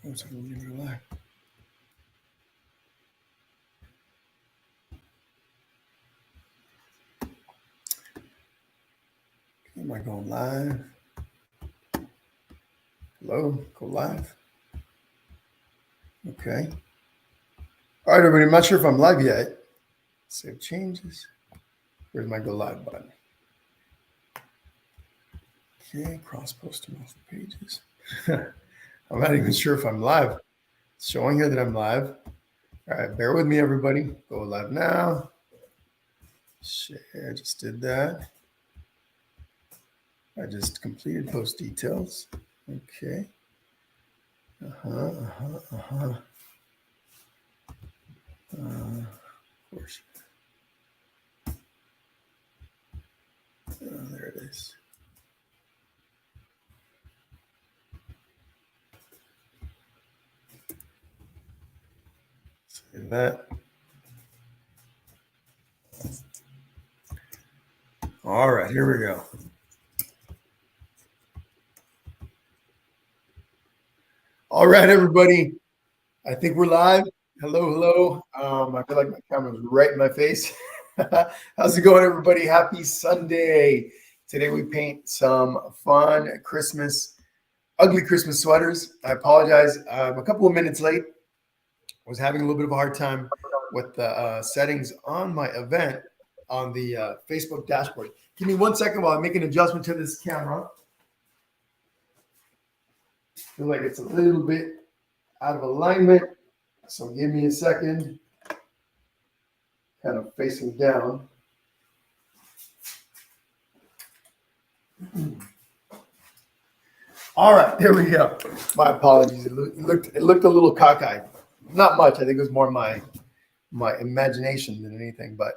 Oops, I'm leaving it alive. Am I going live? Hello, go live. Okay. All right, everybody. I'm not sure if I'm live yet. Save changes. Where's my go live button? Okay, cross post to multiple pages. I'm not even sure if I'm live. It's showing here that I'm live. All right, bear with me, everybody. Go live now. Share, I just did that. I just completed post details. Okay. Of course. There it is. Save that. All right, here we go. All right, everybody. I think we're live. Hello. I feel like my camera's right in my face. How's it going, everybody? Happy Sunday. Today we paint some fun Christmas, ugly Christmas sweaters. I apologize. I'm a couple of minutes late. I was having a little bit of a hard time with the settings on my event on the Facebook dashboard. Give me 1 second while I make an adjustment to this camera. I feel like it's a little bit out of alignment. So give me a second. Kind of facing down. All right, there we go. My apologies. It looked a little cockeyed. Not much. I think it was more my imagination than anything. But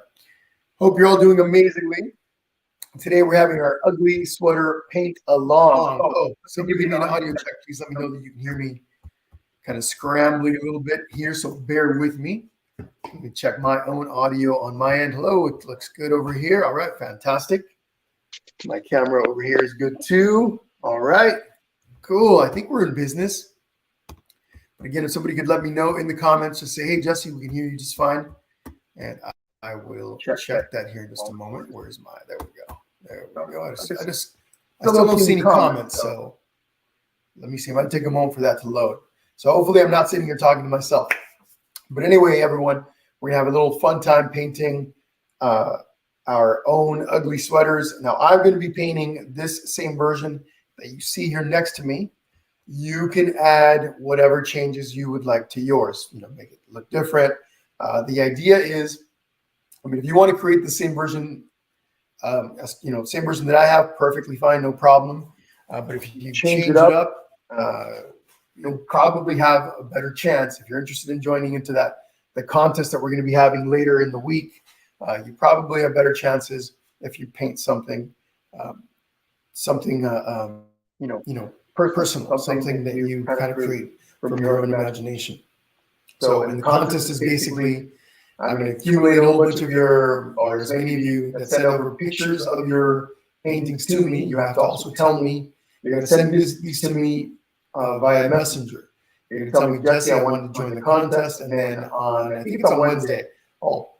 hope you're all doing amazingly. Today we're having our ugly sweater paint along. Oh, so give me an audio check. Please let me know that you can hear me kind of scrambling a little bit here. So bear with me. Let me check my own audio on my end. Hello, it looks good over here. All right, fantastic. My camera over here is good too. All right, cool. I think we're in business. But again, if somebody could let me know in the comments, just say, hey, Jesse, we can hear you just fine. And I will check that here in just a moment. Where's my, there we go. There we go. I still don't see any comments. So let me see. I might take a moment for that to load. So hopefully I'm not sitting here talking to myself. But anyway, everyone, we're going to have a little fun time painting our own ugly sweaters. Now, I'm going to be painting this same version that you see here next to me. You can add whatever changes you would like to yours, make it look different. The idea is, if you want to create the same version, same version that I have, perfectly fine, no problem. But if you change it up, you'll probably have a better chance if you're interested in joining into the contest that we're going to be having later in the week. You probably have better chances if you paint something personal, something that you kind of create from your own imagination. So, and the contest is basically, I'm going to accumulate a whole bunch of or as many of you that send over pictures of your paintings to me. You have to also tell me, you're going to send these to me via Messenger. You're going to tell me, Jesse, I wanted to join the contest, and then I think it's on Wednesday, I'll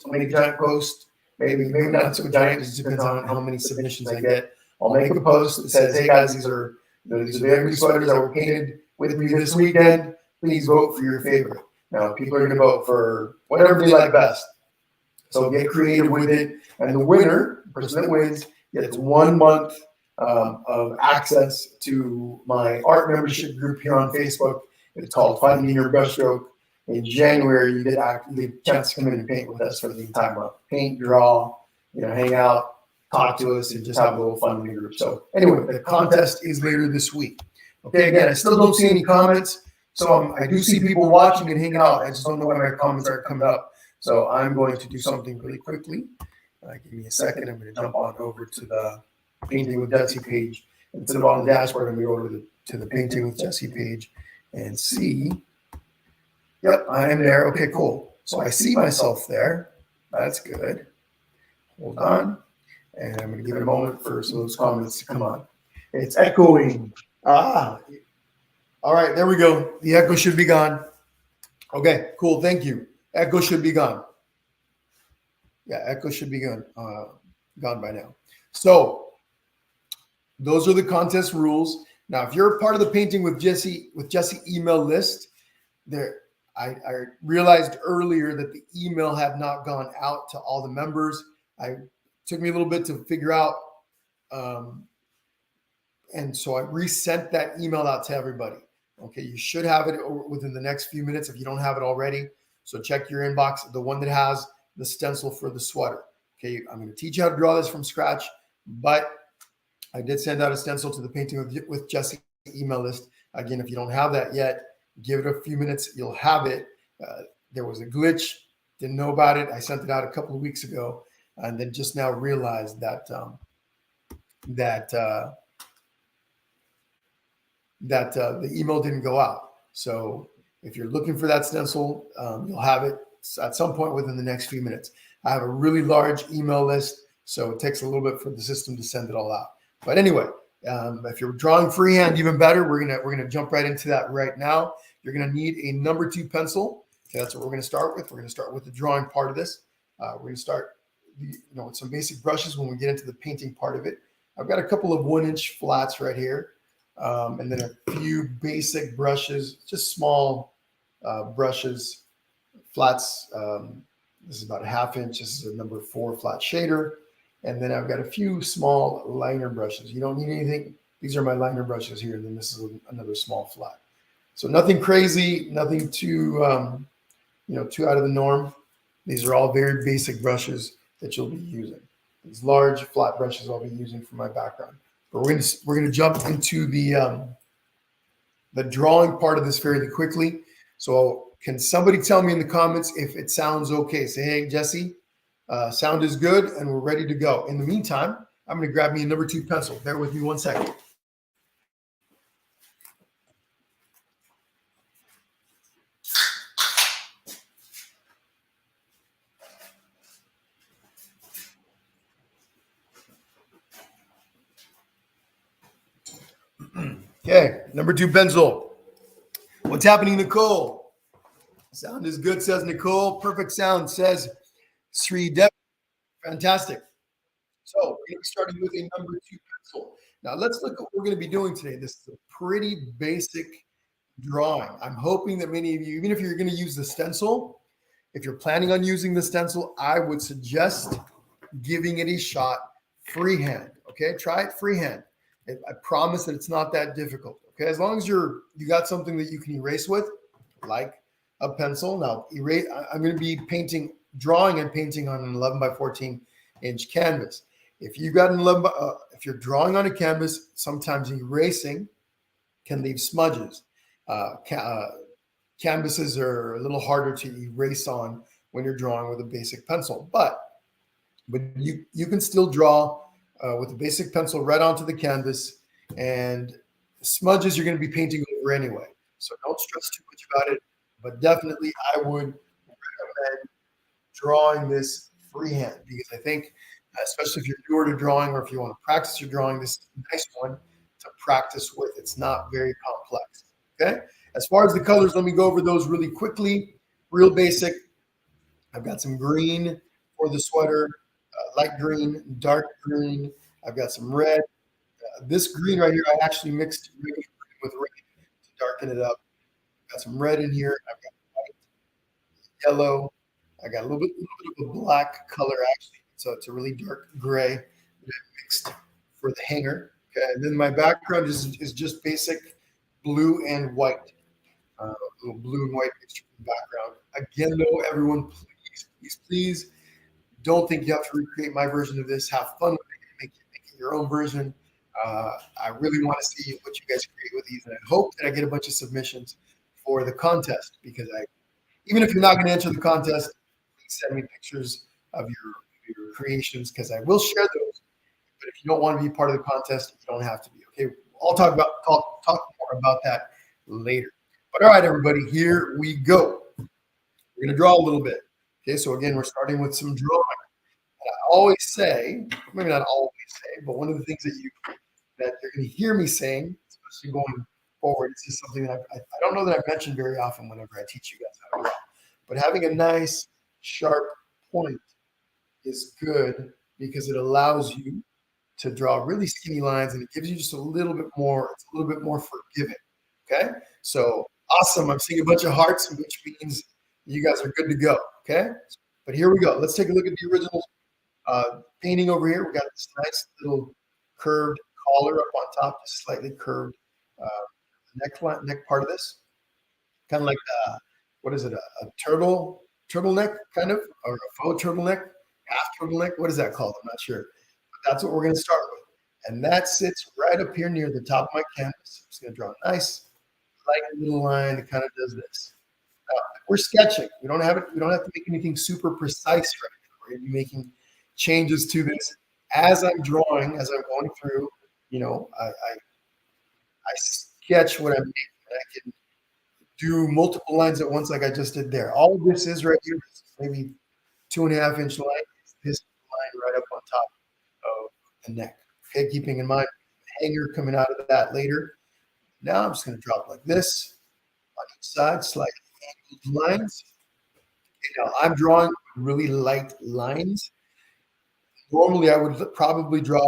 make a giant post, maybe not so giant, it just depends on how many submissions I get. I'll make a post that says, hey guys, these are the ugly sweaters that were painted with me this weekend. Please vote for your favorite. Now, people are going to vote for whatever they like best. So get creative with it. And the winner, the person that wins, gets 1 month of access to my art membership group here on Facebook. It's called Finding Your Brushstroke. In January, you get a chance to come in and paint with us for the entire month. Paint, draw, hang out, talk to us, and just have a little fun in the group. So anyway, the contest is later this week. Okay, again, I still don't see any comments. So I do see people watching and hanging out. I just don't know when my comments are coming up. So I'm going to do something really quickly. Give me a second. I'm going to jump on over to the Painting with Jesse page. Instead of on the dashboard, I'm going to go over to the Painting with Jesse page and see. Yep, I am there. Okay, cool. So I see myself there. That's good. Hold on. And I'm going to give it a moment for some of those comments to come on. It's echoing. All right, there we go. The echo should be gone. Okay, cool. Thank you. Echo should be gone. Yeah, echo should be gone by now. So those are the contest rules. Now, if you're a part of the painting with Jesse email list, there I realized earlier that the email had not gone out to all the members. I took me a little bit to figure out, and so I resent that email out to everybody. Okay, you should have it within the next few minutes if you don't have it already. So check your inbox, the one that has the stencil for the sweater. Okay, I'm going to teach you how to draw this from scratch, but I did send out a stencil to the painting with Jesse email list. Again, if you don't have that yet, give it a few minutes. You'll have it. There was a glitch. Didn't know about it. I sent it out a couple of weeks ago, and then just now realized that the email didn't go out. So if you're looking for that stencil, you'll have it at some point within the next few minutes. I have a really large email list, so it takes a little bit for the system to send it all out. But anyway, if you're drawing freehand, even better. We're gonna jump right into that right now. You're gonna need a number 2 pencil. Okay, that's what we're gonna start with. We're gonna start with the drawing part of this. We're gonna start, with some basic brushes when we get into the painting part of it. I've got a couple of 1-inch flats right here, and then a few basic brushes, just small brushes, flats. This is about a 1/2 inch. This is a number 4 flat shader. And then I've got a few small liner brushes. You don't need anything. These are my liner brushes here. And then this is another small flat. So nothing crazy, nothing too, too out of the norm. These are all very basic brushes that you'll be using. These large flat brushes I'll be using for my background. But we're gonna jump into the drawing part of this fairly quickly. So can somebody tell me in the comments if it sounds okay? Say, hey, Jesse, sound is good and we're ready to go. In the meantime, I'm going to grab me a number 2 pencil. Bear with me 1 second. Okay, number 2 pencil. What's happening, Nicole? Sound is good, says Nicole. Perfect sound, says Sunday Dec. Fantastic. So we're going to be starting with a number 2 pencil. Now let's look at what we're going to be doing today. This is a pretty basic drawing. I'm hoping that many of you, even if you're going to use the stencil, if you're planning on using the stencil, I would suggest giving it a shot freehand. Okay, try it freehand. I promise that it's not that difficult. Okay, as long as you got something that you can erase with, like a pencil. Now, I'm going to be drawing and painting on an 11 by 14 inch canvas. If you got an if you're drawing on a canvas, sometimes erasing can leave smudges. Canvases are a little harder to erase on when you're drawing with a basic pencil, but you can still draw with a basic pencil right onto the canvas, and smudges you're going to be painting over anyway. So don't stress too much about it, but definitely I would recommend drawing this freehand, because I think, especially if you're newer to drawing or if you want to practice your drawing, this is a nice one to practice with. It's not very complex. Okay. As far as the colors, let me go over those really quickly. Real basic. I've got some green for the sweater, light green, dark green. I've got some red. This green right here, I actually mixed green with red to darken it up. I've got some red in here. I've got white, yellow. I got a little bit of a black color actually. So it's a really dark gray that I mixed for the hanger. Okay, and then my background is just basic blue and white. A little blue and white mixture in the background. Again, though, everyone, please don't think you have to recreate my version of this. Have fun with it. Make it your own version. I really want to see what you guys create with these, and I hope that I get a bunch of submissions for the contest, because even if you're not going to enter the contest, please send me pictures of your creations, because I will share those. But if you don't want to be part of the contest, you don't have to be. Okay, I'll talk more about that later. But all right, everybody, here we go. We're going to draw a little bit. Okay, so again, we're starting with some drawing. And I always say, maybe not always say, but one of the things that you're going to hear me saying, especially going forward. It's just something that I don't know that I mention very often whenever I teach you guys how to draw. But having a nice sharp point is good because it allows you to draw really skinny lines and it gives you just a little bit more, it's a little bit more forgiving. Okay. So awesome. I'm seeing a bunch of hearts, which means you guys are good to go. Okay. But here we go. Let's take a look at the original painting over here. We got this nice little curved collar up on top, just slightly curved neck part of this. Kind of like what is it? A turtleneck kind of, or a faux turtleneck, half turtleneck. What is that called? I'm not sure. But that's what we're going to start with. And that sits right up here near the top of my canvas. I'm just going to draw a nice light little line that kind of does this. Now, we're sketching. We don't have to make anything super precise right now. We're going to be making changes to this as I'm drawing, as I'm going through. I sketch what I'm making. I can do multiple lines at once like I just did there. All of this is right here, maybe 2.5-inch line. This line right up on top of the neck. Okay, keeping in mind the hanger coming out of that later. Now I'm just going to drop like this on each side, slightly angled lines. Okay, now I'm drawing really light lines. Normally I would probably draw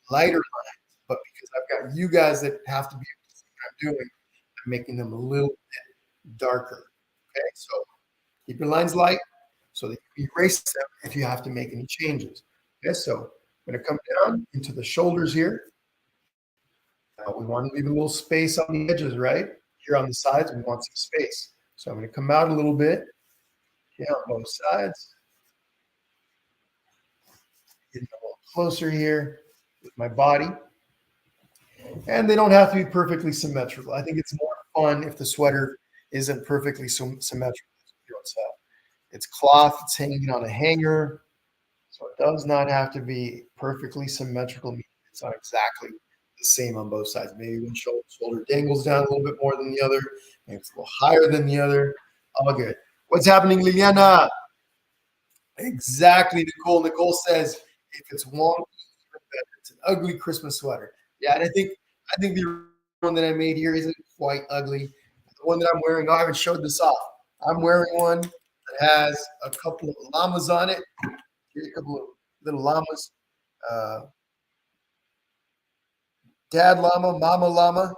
lighter lines, but because I've got you guys that have to be able to see what I'm doing, I'm making them a little bit darker. Okay, so keep your lines light so that you can erase them if you have to make any changes. Okay, so I'm going to come down into the shoulders here. Now we want to leave a little space on the edges, right? Here on the sides, we want some space. So I'm going to come out a little bit, okay, on both sides. Getting a little closer here with my body. And they don't have to be perfectly symmetrical. I think it's more fun if the sweater isn't perfectly symmetrical. It's cloth, it's hanging on a hanger, so it does not have to be perfectly symmetrical. It's not exactly the same on both sides. Maybe one shoulder dangles down a little bit more than the other. Maybe it's a little higher than the other. All good. What's happening, Liliana? Exactly, Nicole. Nicole says if it's wonky, it's an ugly Christmas sweater. Yeah, and I think the one that I made here isn't quite ugly. The one that I'm wearing, I haven't showed this off. I'm wearing one that has a couple of llamas on it. Here's a couple of little llamas. Dad llama, mama llama,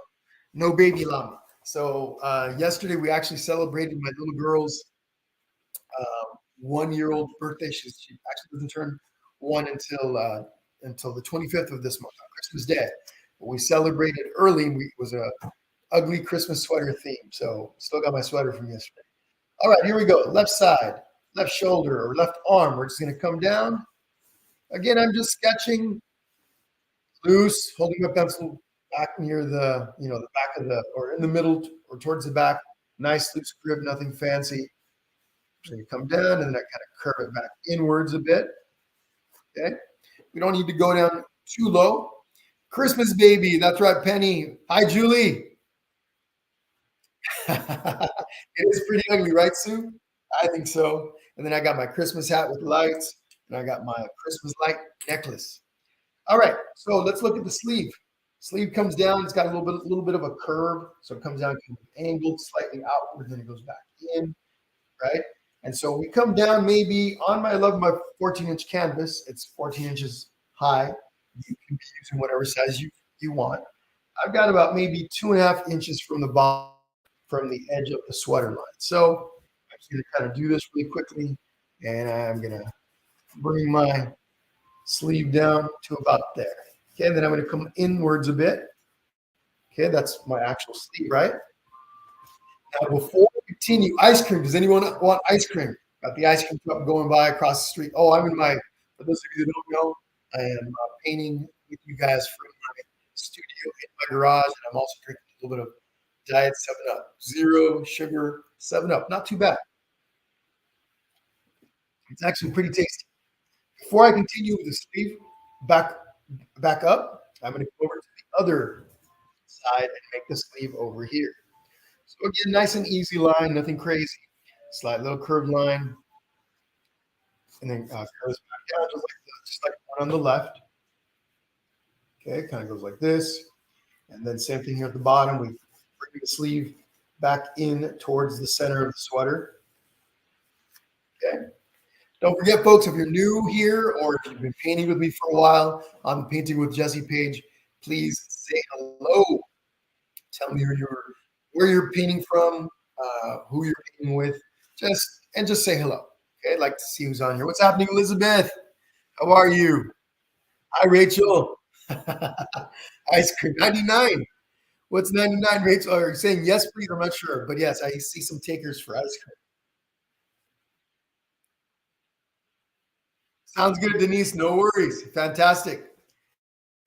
no baby llama. So yesterday we actually celebrated my little girl's 1-year-old birthday. She actually doesn't turn one until the 25th of this month, on Christmas Day. But we celebrated early. It was a ugly Christmas sweater theme. So still got my sweater from yesterday. All right, here we go. Left side, left shoulder, or left arm. We're just going to come down. Again, I'm just sketching loose, holding my pencil back near the back of or in the middle or towards the back. Nice loose grip, nothing fancy. So you come down and then I kind of curve it back inwards a bit. Okay. We don't need to go down too low. Christmas baby. That's right, Penny. Hi, Julie. It is pretty ugly, right, Sue? I think so. And then I got my Christmas hat with lights, and I got my Christmas light necklace. All right, so let's look at the sleeve. Sleeve comes down. It's got a little bit of a curve, so it comes down kind of angled slightly outward, then it goes back in, right? And so we come down maybe on my 14-inch canvas. It's 14 inches high. You can be using whatever size you want. I've got about maybe 2.5 inches from the bottom, from the edge of the sweater line. So I'm just going to kind of do this really quickly, and I'm going to bring my sleeve down to about there. Okay, and then I'm going to come inwards a bit. Okay, that's my actual sleeve, right? Now, before we continue, ice cream. Does anyone want ice cream? Got the ice cream truck going by across the street. Oh, for those of you that don't know, I am painting with you guys from my studio in my garage, and I'm also drinking a little bit of Diet 7-Up. 0 sugar 7-Up. Not too bad. It's actually pretty tasty. Before I continue with the sleeve back up, I'm going to go over to the other side and make the sleeve over here. So again, nice and easy line, nothing crazy. Slight little curved line, and then curves back down just like one on the left. Okay, kind of goes like this, and then same thing here at the bottom. We bring the sleeve back in towards the center of the sweater. Okay. Don't forget, folks, if you're new here or if you've been painting with me for a while on the Painting with Jesse page, please say hello. Tell me where you're painting from, who you're painting with, just say hello. Okay, I'd like to see who's on here. What's happening, Elizabeth? How are you? Hi, Rachel. Ice cream 99. What's 99, Rachel? Are you saying yes, please? I'm not sure, but yes, I see some takers for ice cream. Sounds good, Denise. No worries. Fantastic.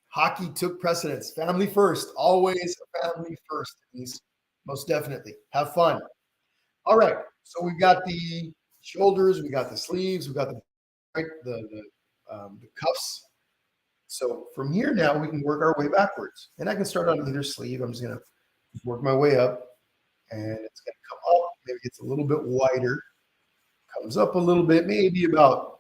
Hockey took precedence. Family first. Always family first, Denise. Most definitely. Have fun. All right. So we've got the shoulders, we got the sleeves, we got the cuffs. So from here now, we can work our way backwards. And I can start on either sleeve. I'm just going to work my way up. And it's going to come up. Maybe it's a little bit wider. Comes up a little bit, maybe about,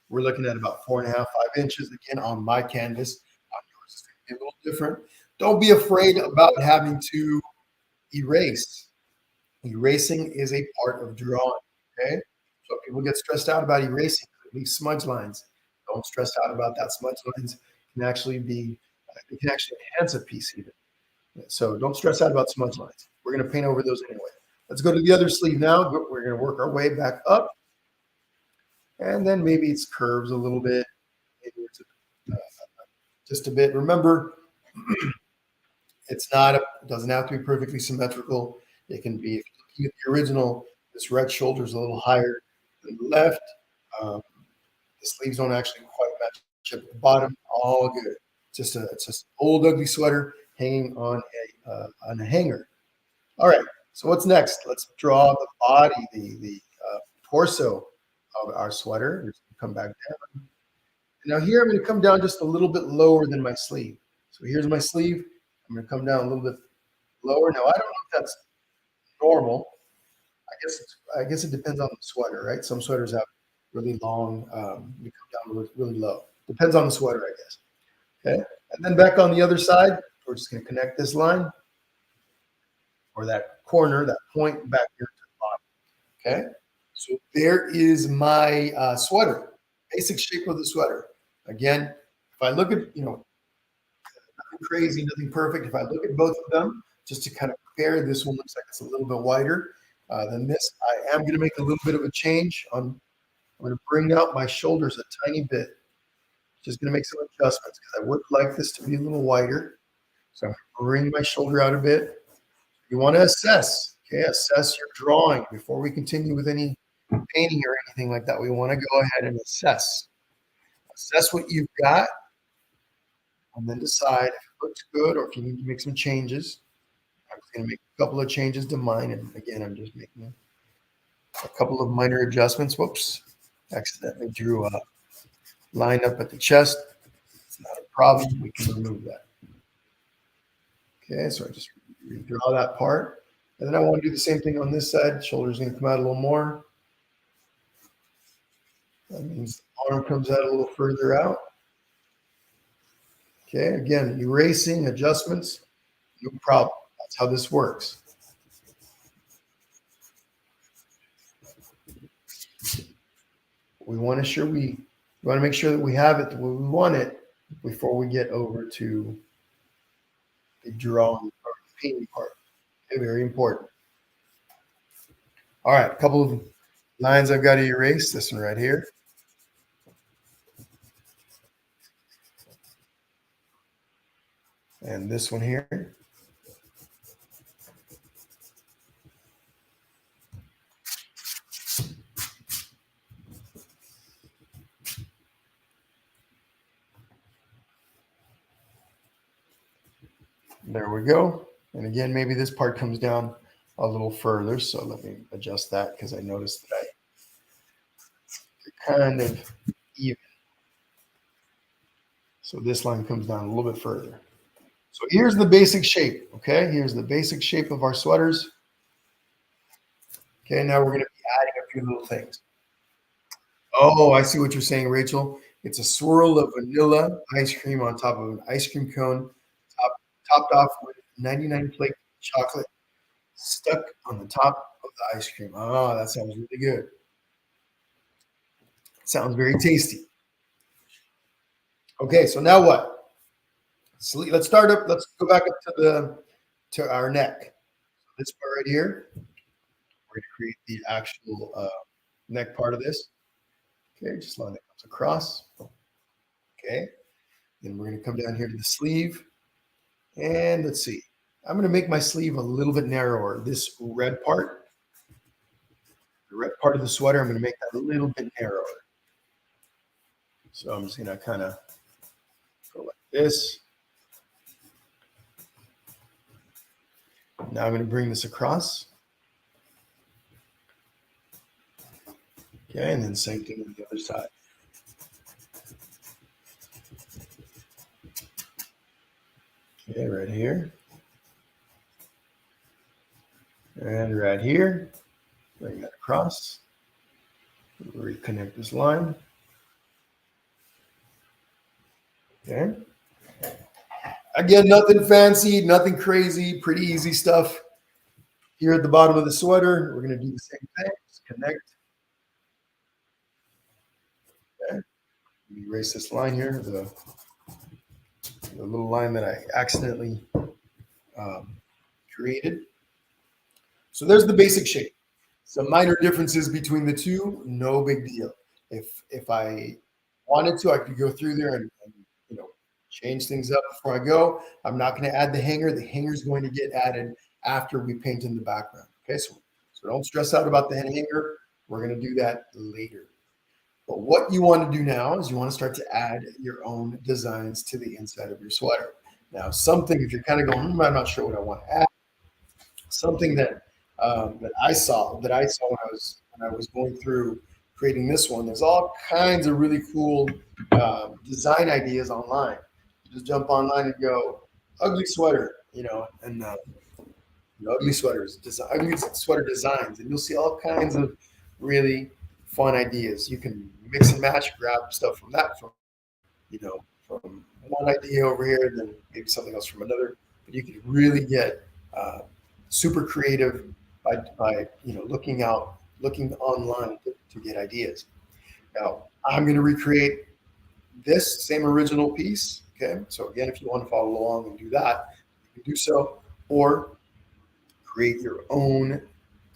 we're looking at about 4.5, 5 inches again on my canvas. On yours, it's going to be a little different. Don't be afraid about having to erase. Erasing is a part of drawing. Okay. So people get stressed out about erasing. It leaves smudge lines. Don't stress out about that. Smudge lines can actually enhance a piece even. So don't stress out about smudge lines. We're going to paint over those anyway. Let's go to the other sleeve now. We're going to work our way back up. And then maybe it's curves a little bit. Maybe it's just a bit. Remember, it doesn't have to be perfectly symmetrical. It can be, if you're looking at the original, this right shoulder is a little higher than the left. The sleeves don't actually quite match at the bottom. All good. It's just an old ugly sweater hanging on a hanger. All right. So what's next? Let's draw the body, the torso of our sweater. We're just going to come back down. And now here I'm going to come down just a little bit lower than my sleeve. So here's my sleeve. I'm going to come down a little bit lower. Now I don't know if that's normal. I guess it depends on the sweater, right? Some sweaters have really long, you come down really low. Depends on the sweater, I guess. Okay. And then back on the other side, we're just going to connect this line or that corner, that point back here to the bottom. Okay. So there is my sweater, basic shape of the sweater. Again, if I look at, nothing crazy, nothing perfect. If I look at both of them, just to kind of compare, this one looks like it's a little bit wider than this. I am going to make a little bit of a change. I'm going to bring out my shoulders a tiny bit. Just going to make some adjustments because I would like this to be a little wider. So I'm going to bring my shoulder out a bit. You want to assess, okay? Assess your drawing before we continue with any painting or anything like that. We want to go ahead and assess. Assess what you've got and then decide if it looks good or if you need to make some changes. I'm just going to make a couple of changes to mine. And again, I'm just making a couple of minor adjustments. Whoops. Accidentally drew a line up at the chest. It's not a problem. We can remove that. Okay, so I just redraw that part. And then I want to do the same thing on this side. Shoulder's going to come out a little more. That means the arm comes out a little further out. Okay, again, erasing, adjustments, no problem. That's how this works. We want to make sure that we have it the way we want it before we get over to the drawing or the painting part. Okay, very important. All right, a couple of lines I've got to erase. This one right here. And this one here. There we go. And again, maybe this part comes down a little further. So let me adjust that because I noticed that I kind of even. So this line comes down a little bit further. So here's the basic shape. Okay, here's the basic shape of our sweaters. Okay, now we're going to be adding a few little things. Oh, I see what you're saying, Rachel. It's a swirl of vanilla ice cream on top of an ice cream cone, topped off with 99 flake chocolate stuck on the top of the ice cream. Oh, that sounds really good. Sounds very tasty. Okay, so now what? Let's start up. Let's go back up to our neck. This part right here, we're going to create the actual neck part of this. Okay, just line that comes across. Okay, then we're going to come down here to the sleeve. And let's see. I'm going to make my sleeve a little bit narrower. This red part, the red part of the sweater, I'm going to make that a little bit narrower. So I'm just going to kind of go like this. Now I'm going to bring this across. Okay, and then same thing on the other side. Okay, right here. And right here. Bring that across. Reconnect this line. Okay. Again, nothing fancy, nothing crazy, pretty easy stuff. Here at the bottom of the sweater, we're going to do the same thing. Just connect. Okay. Erase this line here, the little line that I accidentally created. So there's the basic shape. Some minor differences between the two, no big deal. If I wanted to, I could go through there and change things up before I go. I'm not going to add the hanger. The hanger is going to get added after we paint in the background. Okay, so don't stress out about the hanger. We're going to do that later. But what you want to do now is you want to start to add your own designs to the inside of your sweater. Now, something, if you're kind of going, I'm not sure what I want to add, something that I saw when I was going through creating this one, there's all kinds of really cool design ideas online. Just jump online and go ugly sweater, and ugly sweaters, ugly sweater designs, and you'll see all kinds of really fun ideas. You can mix and match, grab stuff from one idea over here, and then maybe something else from another. But you can really get super creative by looking online to get ideas. Now I'm going to recreate this same original piece. Okay, so again, if you want to follow along and do that, you can do so, or create your own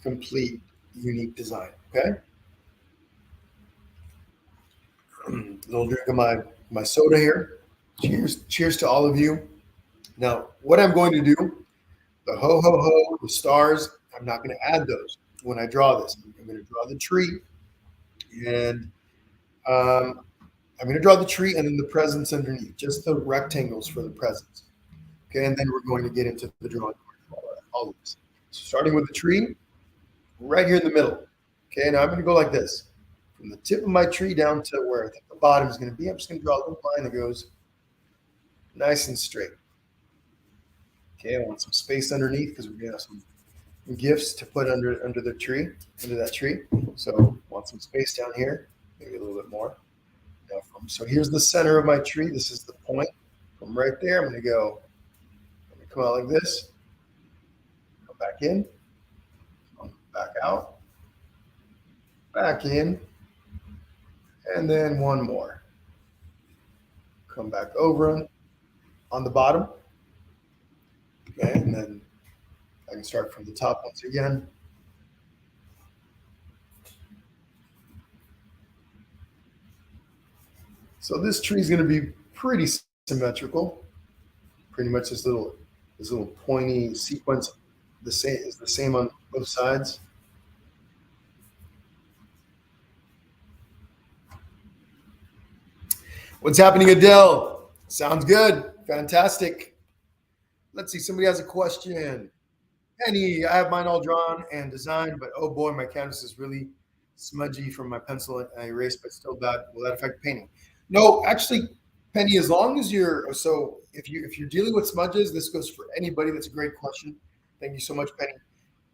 complete unique design. Okay. A little drink of my soda here. Cheers to all of you. Now, what I'm going to do, the ho ho ho, the stars, I'm not going to add those when I draw this. I'm going to draw the tree, and I'm going to draw the tree and then the presents underneath, just the rectangles for the presents. Okay, and then we're going to get into the drawing all of this. So starting with the tree, right here in the middle. Okay, now I'm going to go like this. From the tip of my tree down to where I think the bottom is going to be, I'm just going to draw a little line that goes nice and straight. Okay, I want some space underneath because we're going to have some gifts to put under the tree, under that tree. So I want some space down here, maybe a little bit more. So here's the center of my tree. This is the point. From right there, I'm going to come out like this, come back in, back out, back in, and then one more. Come back over on the bottom. Okay, and then I can start from the top once again. So this tree is going to be pretty symmetrical. Pretty much this little pointy sequence is the same on both sides. What's happening, Adele? Sounds good. Fantastic. Let's see. Somebody has a question. Penny, I have mine all drawn and designed, but oh boy, my canvas is really smudgy from my pencil and I erased, but still bad. Will that affect painting? No, actually, Penny, as long as if you're dealing with smudges, this goes for anybody. That's a great question. Thank you so much, Penny.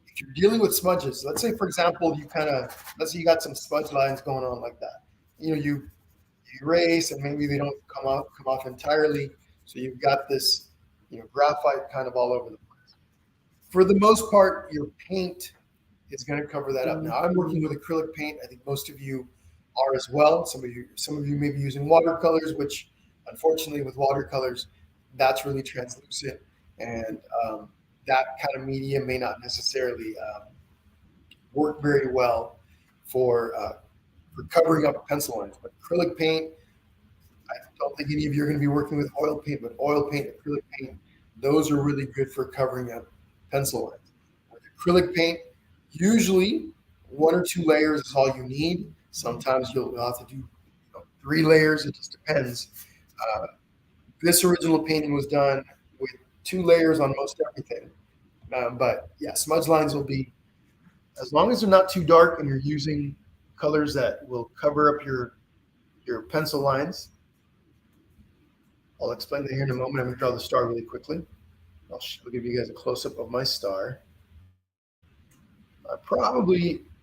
If you're dealing with smudges, let's say, for example, let's say you got some smudge lines going on like that. You erase and maybe they don't come off entirely. So you've got this, graphite kind of all over the place. For the most part, your paint is going to cover that up. Now, I'm working with acrylic paint. I think most of you are as well. Some of you may be using watercolors, which unfortunately with watercolors, that's really translucent, and that kind of medium may not necessarily work very well for covering up pencil lines. But acrylic paint, I don't think any of you are going to be working with oil paint, but oil paint, acrylic paint, those are really good for covering up pencil lines. With acrylic paint, usually 1 or 2 layers is all you need. Sometimes you'll have to do 3 layers. It just depends. This original painting was done with 2 layers on most everything. But yeah, smudge lines will be, as long as they're not too dark and you're using colors that will cover up your pencil lines. I'll explain that here in a moment. I'm going to draw the star really quickly. I'll give you guys a close-up of my star.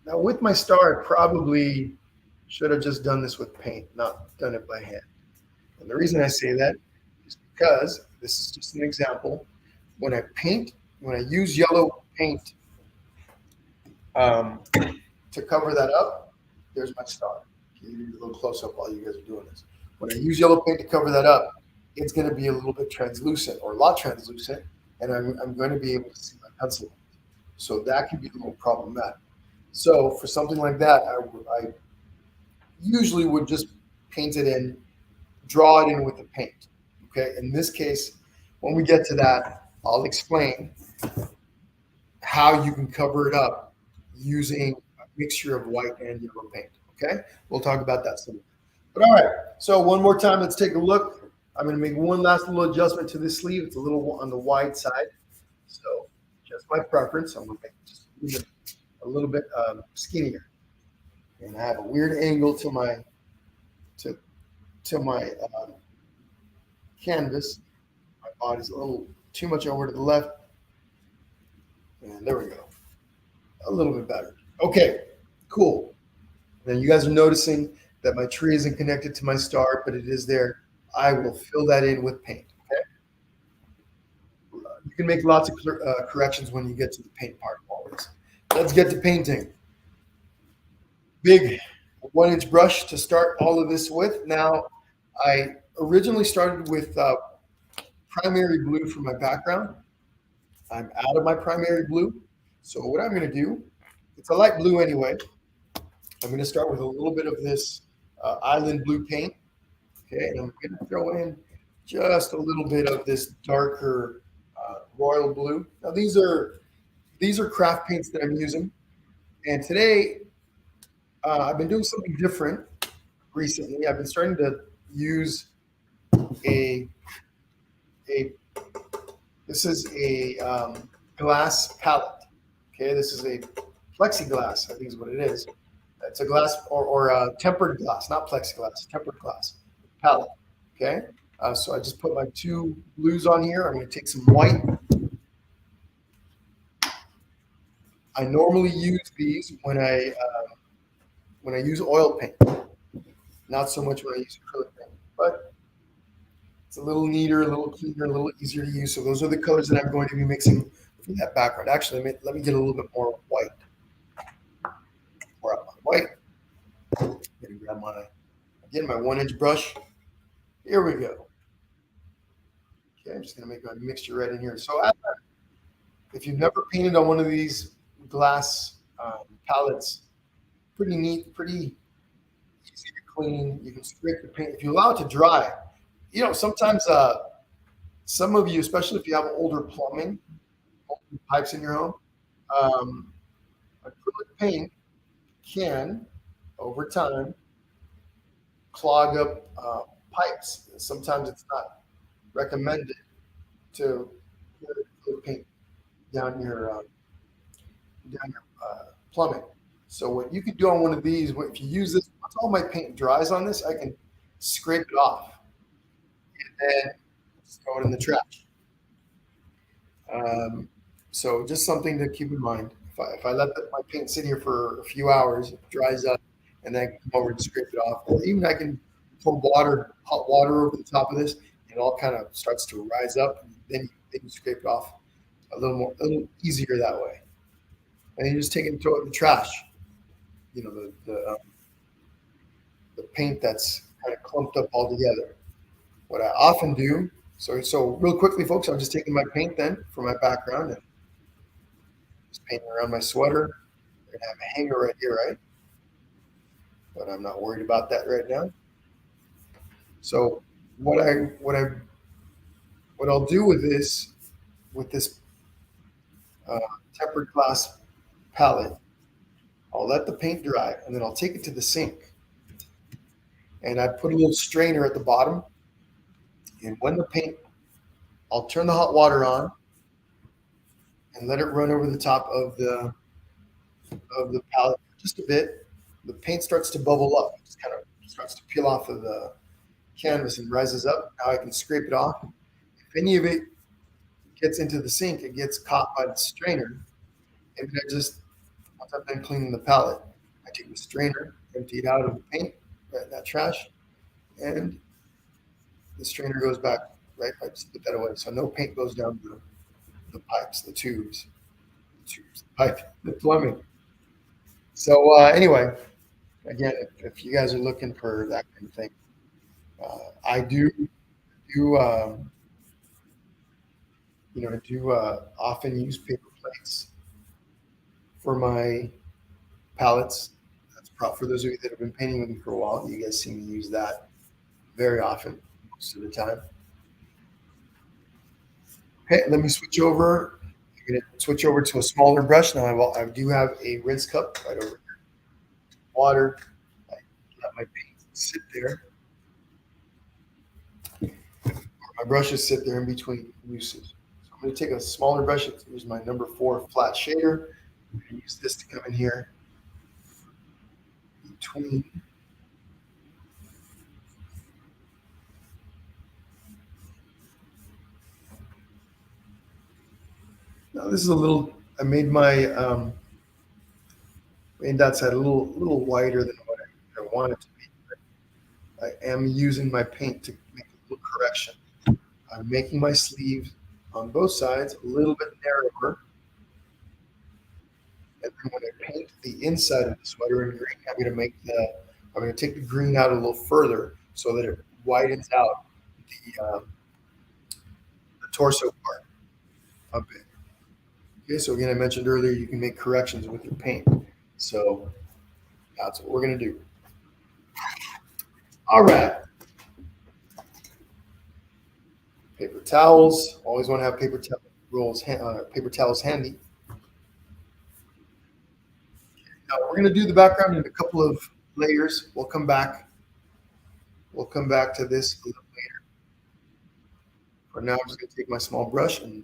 Now with my star, I probably should have just done this with paint, not done it by hand. And the reason I say that is because this is just an example. When I use yellow paint to cover that up, there's my star. Give you a little close-up while you guys are doing this. When I use yellow paint to cover that up, it's going to be a little bit translucent, or a lot translucent, and I'm going to be able to see my pencil. So that can be a little problematic. So for something like that, I usually would just paint it in, draw it in with the paint. Okay. In this case, when we get to that, I'll explain how you can cover it up using a mixture of white and yellow paint. Okay. We'll talk about that soon. But all right. So one more time, let's take a look. I'm going to make one last little adjustment to this sleeve. It's a little on the wide side. So just my preference. I'm going to make it just a little bit skinnier. And I have a weird angle to my canvas. My body's a little too much over to the left. And there we go. A little bit better. Okay, cool. Then you guys are noticing that my tree isn't connected to my star, but it is there. I will fill that in with paint. Okay. You can make lots of corrections when you get to the paint part always. Let's get to painting. Big 1-inch brush to start all of this with. Now, I originally started with primary blue for my background. I'm out of my primary blue. So what I'm going to do, it's a light blue anyway. I'm going to start with a little bit of this island blue paint. Okay, and I'm going to throw in just a little bit of this darker royal blue. Now these are craft paints that I'm using, and today I've been doing something different recently. I've been starting to use this is a glass palette. Okay, this is a plexiglass, I think is what it is. It's a glass or a tempered glass, not plexiglass, tempered glass palette. Okay, so I just put my 2 blues on here. I'm going to take some white. I normally use these when I use oil paint, not so much when I use acrylic paint, but it's a little neater, a little cleaner, a little easier to use. So those are the colors that I'm going to be mixing for that background. Actually, let me get a little bit more white. Pour out my white. I'm going to grab my 1-inch brush. Here we go. Okay, I'm just going to make my mixture right in here. So if you've never painted on one of these glass palettes, pretty neat, pretty easy to clean. You can scrape the paint. If you allow it to dry, sometimes some of you, especially if you have older plumbing, older pipes in your home, acrylic paint can, over time, clog up pipes. Sometimes it's not recommended to put paint down your plumbing. So what you could do on one of these, if you use this, once all my paint dries on this, I can scrape it off and then just throw it in the trash. So just something to keep in mind. If I let my paint sit here for a few hours, it dries up, and then I can come over and scrape it off. Or even I can pour hot water over the top of this, and it all kind of starts to rise up, and then you scrape it off a little easier that way. And you just take it and throw it in the trash. You know, the paint that's kind of clumped up all together. What I often do, so real quickly, folks, I'm just taking my paint then for my background and just painting around my sweater. We're gonna have a hanger right here, right? But I'm not worried about that right now. So what I what I what I'll do with this uh, tempered glass palette, I'll let the paint dry and then I'll take it to the sink and I put a little strainer at the bottom. And when the paint, I'll turn the hot water on and let it run over the top of the palette for just a bit. The paint starts to bubble up. It just kind of starts to peel off of the canvas and rises up. Now I can scrape it off. If any of it gets into the sink, it gets caught by the strainer. And then once I've been cleaning the palette, I take the strainer, empty it out of the paint, that trash, and the strainer goes back, right? I just put that away. So no paint goes down the pipes, the pipe, the plumbing. So anyway, again, if you guys are looking for that kind of thing, I do often use paper plates for my palettes. That's for those of you that have been painting with me for a while. You guys see me use that very often, most of the time. Okay, let me switch over. I'm going to switch over to a smaller brush now. I do have a rinse cup right over here. Water. I let my paint sit there. My brushes sit there in between uses. So I'm going to take a smaller brush. Here's my number 4 flat shader. I'm going to use this to come in here between. Now this is a little. I made made that side a little wider than what I want it to be. I am using my paint to make a little correction. I'm making my sleeves on both sides a little bit narrower. And then when I paint the inside of the sweater in green, I'm going to take the green out a little further so that it widens out the torso part a bit. Okay, so again, I mentioned earlier you can make corrections with your paint. So that's what we're going to do. All right. Paper towels. Always want to have paper towels handy. Now we're going to do the background in a couple of layers. We'll come back. We'll come back to this a little later. For now, I'm just going to take my small brush and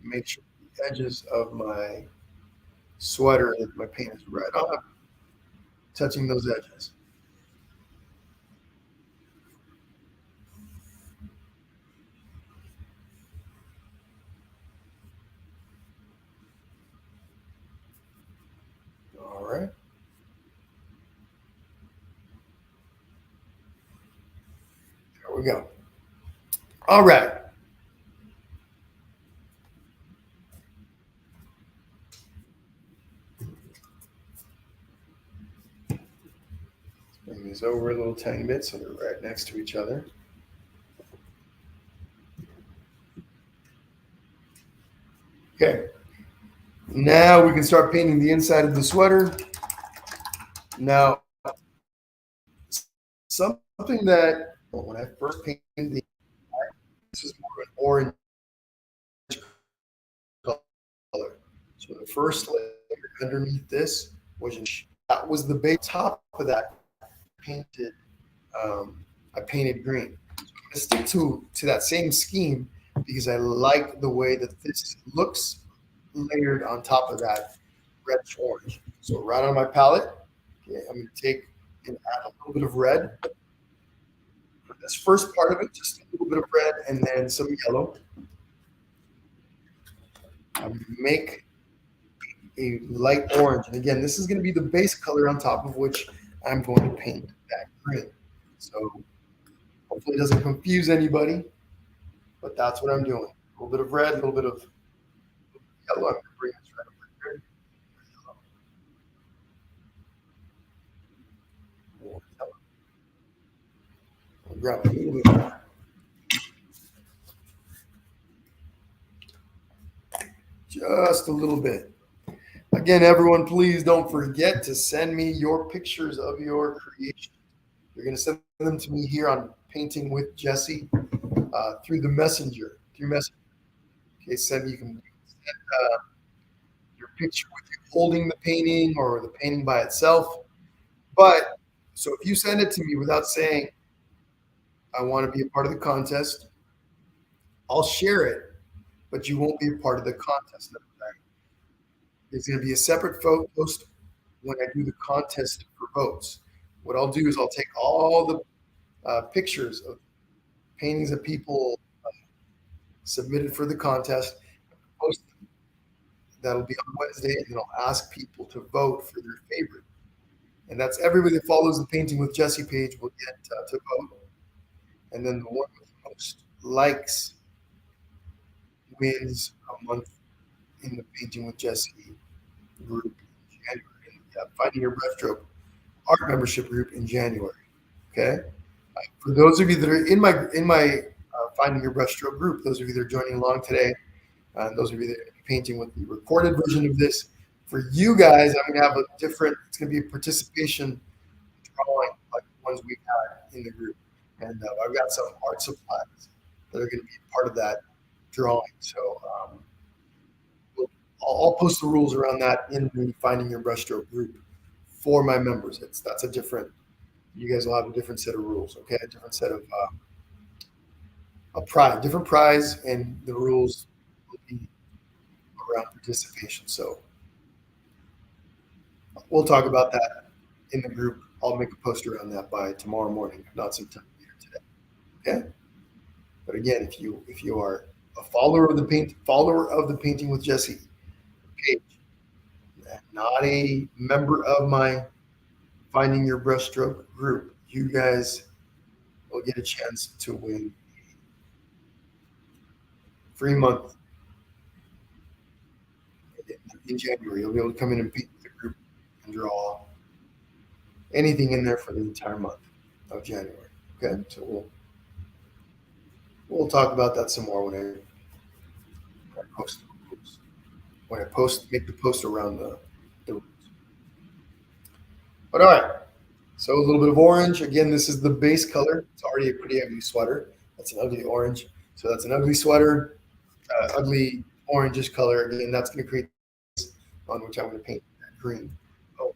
make sure the edges of my sweater that my paint is right on, touching those edges. All right. There we go. All right. Bring these over a little tiny bit so they're right next to each other. Okay. Now we can start painting the inside of the sweater. Now, something that when I first painted this is more of an orange color. So the first layer underneath this that was the base. Top of that painted, I painted green. So I'm gonna stick to that same scheme because I like the way that this looks layered on top of that reddish orange. So right on my palette, okay, I'm gonna take and add a little bit of red. For this first part of it, just a little bit of red and then some yellow. Make a light orange. And again, this is going to be the base color on top of which I'm going to paint that green. So hopefully it doesn't confuse anybody, but that's what I'm doing. A little bit of red, a little bit of yellow. I'm going to bring this right over here. More yellow. I'll grab a little bit more. Just a little bit. Again, everyone, please don't forget to send me your pictures of your creation. You're going to send them to me here on Painting with Jesse through the messenger. Okay, you can send your picture with you holding the painting or the painting by itself. But so if you send it to me without saying, I want to be a part of the contest, I'll share it, but you won't be a part of the contest. There's going to be a separate post when I do the contest for votes. What I'll do is I'll take all the pictures of paintings that people submitted for the contest, post them. That'll be on Wednesday, and then I'll ask people to vote for their favorite. And that's everybody that follows the Painting with Jesse page will get to vote. And then the one with the most likes wins a month in the Painting with Jesse group in January, in the Finding Your Brushstroke art membership group in January. Okay, for those of you that are in my Finding Your Brushstroke group, those of you that are joining along today, and those of you that are painting with the recorded version of this, for you guys, I'm going to have a different. It's going to be a participation drawing like the ones we've had in the group, and I've got some art supplies that are going to be part of that drawing. So I'll post the rules around that in the Finding Your Brushstroke group for my members. That's a different. You guys will have a different set of rules, okay? A different set of different prize, and the rules will be around participation. So we'll talk about that in the group. I'll make a post around that by tomorrow morning, if not sometime later today. Okay. But again, if you are a follower of the Painting with Jesse page, and not a member of my Finding Your Brushstroke group, you guys will get a chance to win a free month in January. You'll be able to come in and paint with the group and draw anything in there for the entire month of January. Okay, so we'll talk about that some more when I post the rules. When I make the post around the rules. But all right, so a little bit of orange. Again, this is the base color. It's already a pretty ugly sweater. That's an ugly orange. So that's an ugly sweater, ugly orangish color. Again, that's going to create on which I'm going to paint that green. Oh,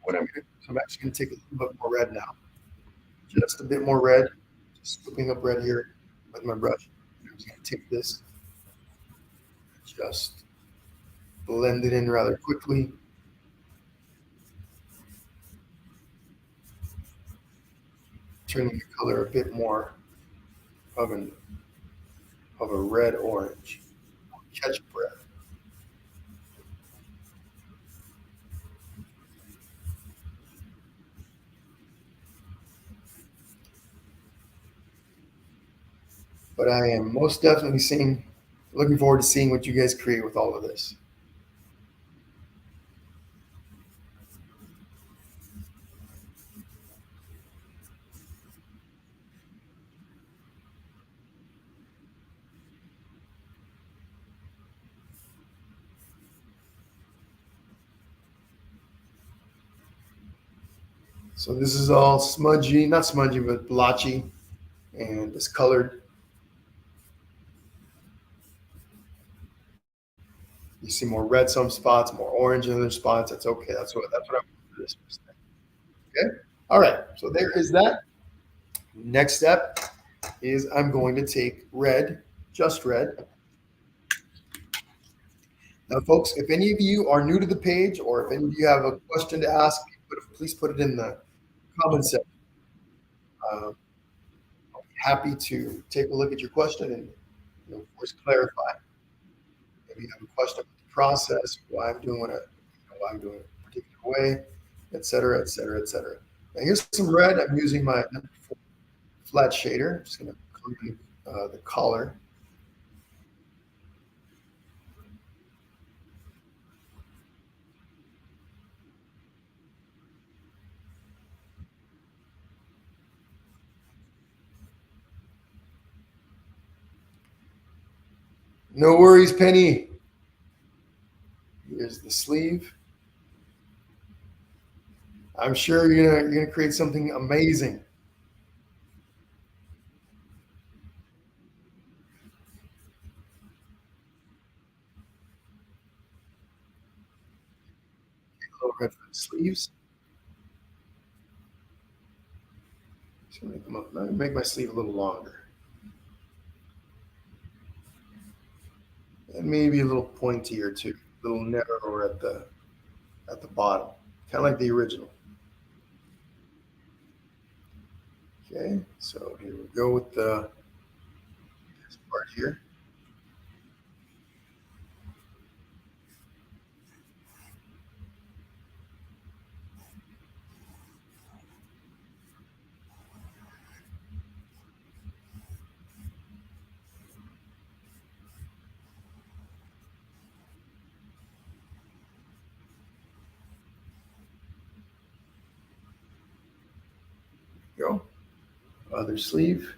I'm actually going to take a little bit more red now. Just a bit more red. Just scooping up red here with my brush. I'm just going to take this, just blend it in rather quickly. Turning the color a bit more of a red orange. Catch breath. But I am most definitely looking forward to seeing what you guys create with all of this. So this is all smudgy, not smudgy, but blotchy, and it's colored. You see more red some spots, more orange in other spots. That's okay. That's what I'm doing for this. Okay. All right. So there is that. Next step is I'm going to take red, just red. Now, folks, if any of you are new to the page, or if any of you have a question to ask, please put it in the comment section. I'll be happy to take a look at your question and, of course, clarify. Maybe you have a question about the process, why I'm doing it a particular way, et cetera, et cetera, et cetera. Now, here's some red. I'm using my number 4 flat shader. I'm just going to color the collar. No worries, Penny. Here's the sleeve. I'm sure you're gonna create something amazing. A little red for the sleeves. So let me make my sleeve a little longer. And maybe a little pointier too, a little narrower at the bottom, kind of like the original. Okay, so here we go with this part here. Go. Other sleeve.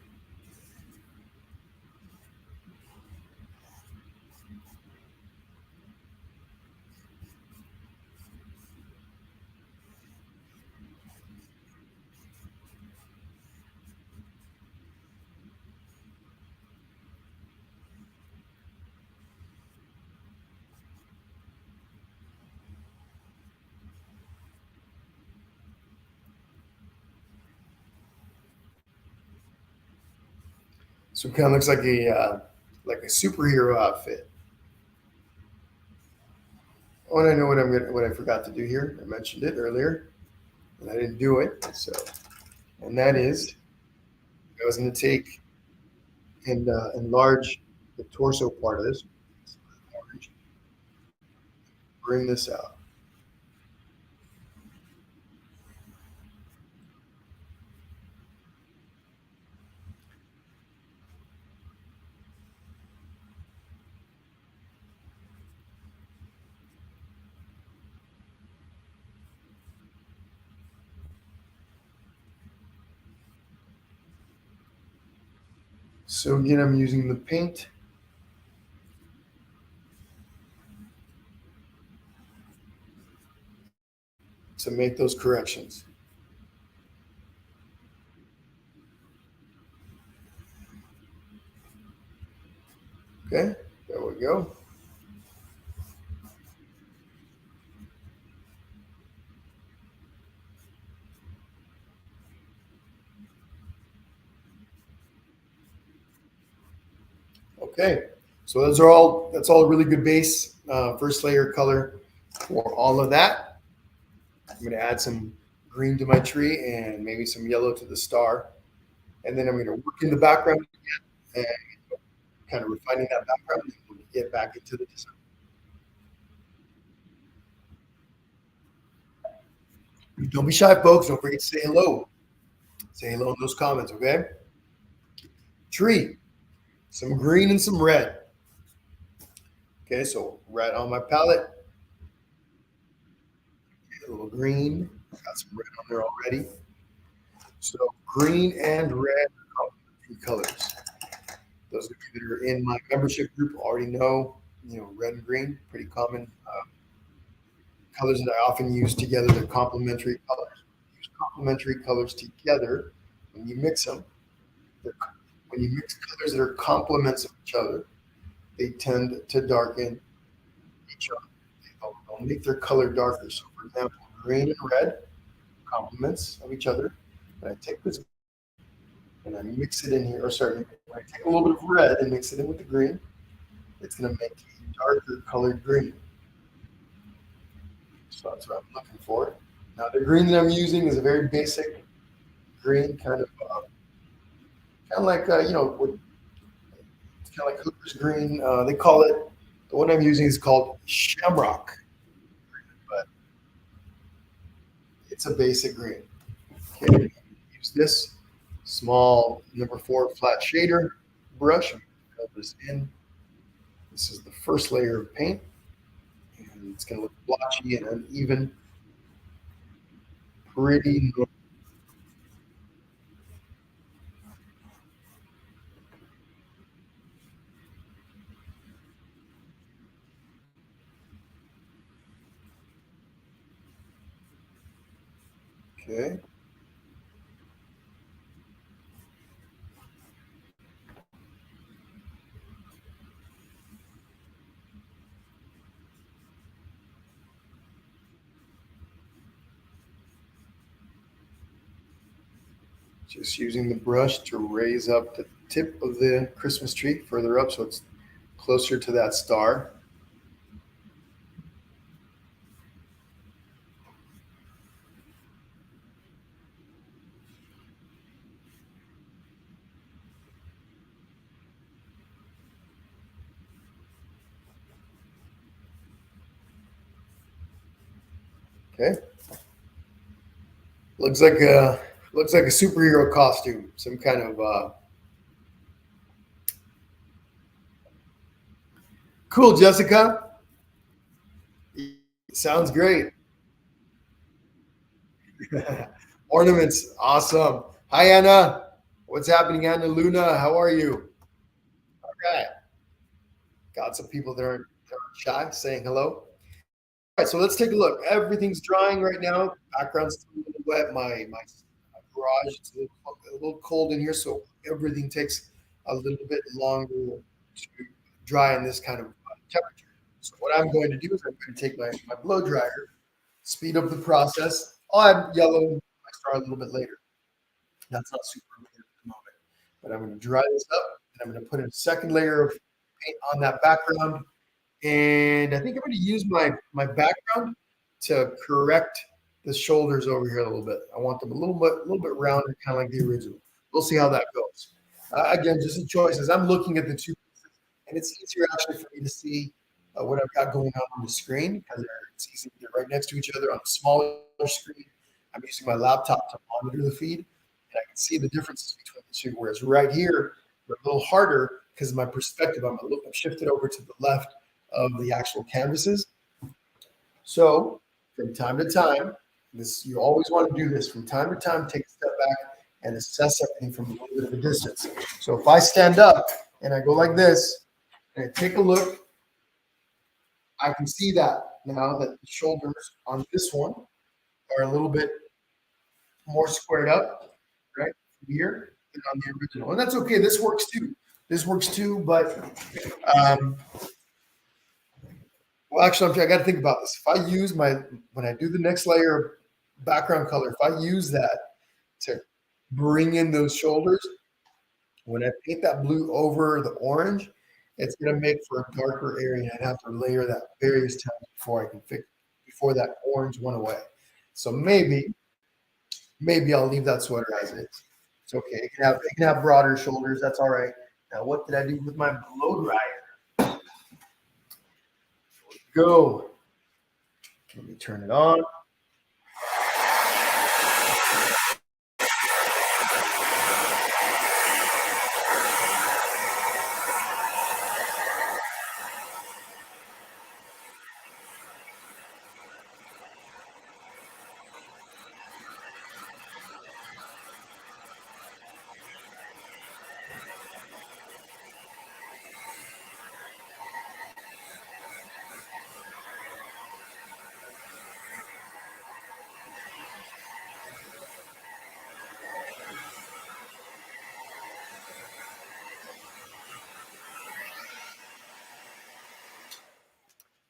So it kind of looks like a superhero outfit. Oh, and I know what I forgot to do here. I mentioned it earlier, and I didn't do it. So, and that is I was going to take and enlarge the torso part of this. Bring this out. So again, I'm using the paint to make those corrections. Okay, there we go. Okay, so that's all a really good base first layer color for all of that. I'm going to add some green to my tree and maybe some yellow to the star, and then I'm going to work in the background and kind of refining that background, and we'll get back into the design. Don't be shy, folks. Don't forget to say hello. Say hello in those comments, okay? Tree, some green and some red. Okay, so red on my palette, a little green, got some red on there already. So green and red are complementary colors. Those of you that are in my membership group already know, red and green, pretty common colors that I often use together. They're complementary colors. Use complementary colors together. When you mix them, when you mix colors that are complements of each other, they tend to darken each other. They'll make their color darker. So, for example, green and red complements of each other. And I take this and I mix it in here. Or sorry, when I take a little bit of red and mix it in with the green, it's going to make a darker colored green. So that's what I'm looking for. Now the green that I'm using is a very basic green, kind of like it's kind of like Hooper's green. They call it, the one I'm using is called Shamrock, but it's a basic green. Okay, use this small number 4 flat shader brush. Fill this in. This is the first layer of paint, and it's going to look blotchy and uneven. Pretty normal. Okay. Just using the brush to raise up the tip of the Christmas tree further up so it's closer to that star. Okay. Looks like a superhero costume. Some kind of cool, Jessica. Sounds great. Ornaments, awesome. Hi, Anna. What's happening, Anna Luna? How are you? All right. Got some people that aren't shy saying hello. All right, so let's take a look. Everything's drying right now. Background's still a little wet. My garage is a little cold in here, so everything takes a little bit longer to dry in this kind of temperature. So what I'm going to do is I'm going to take my blow dryer, speed up the process. I'll add yellow my star a little bit later. That's not super important at the moment. But I'm going to dry this up and I'm going to put a second layer of paint on that background. And I think I'm going to use my background to correct the shoulders over here a little bit. I want them a little bit rounded, kind of like the original. We'll see how that goes. Again, just a choice. As I'm looking at the two pieces, and it's easier actually for me to see what I've got going on the screen because it's easy to get right next to each other on a smaller screen. I'm using my laptop to monitor the feed, and I can see the differences between the two. Whereas right here, they're a little harder because of my perspective. I'm shifted over to the left of the actual canvases. So from time to time, this you always want to do this from time to time. Take a step back and assess everything from a little bit of a distance. So if I stand up and I go like this and I take a look, I can see that now that the shoulders on this one are a little bit more squared up, right here than on the original, and that's okay. This works too. This works too, but um, well, actually, I got to think about this. If I use when I do the next layer of background color, if I use that to bring in those shoulders, when I paint that blue over the orange, it's going to make for a darker area, and I'd have to layer that various times before I can fix before that orange went away. So maybe I'll leave that sweater as it is. It's okay. It can have broader shoulders. That's all right. Now, what did I do with my blow dryer? Go. Let me turn it on.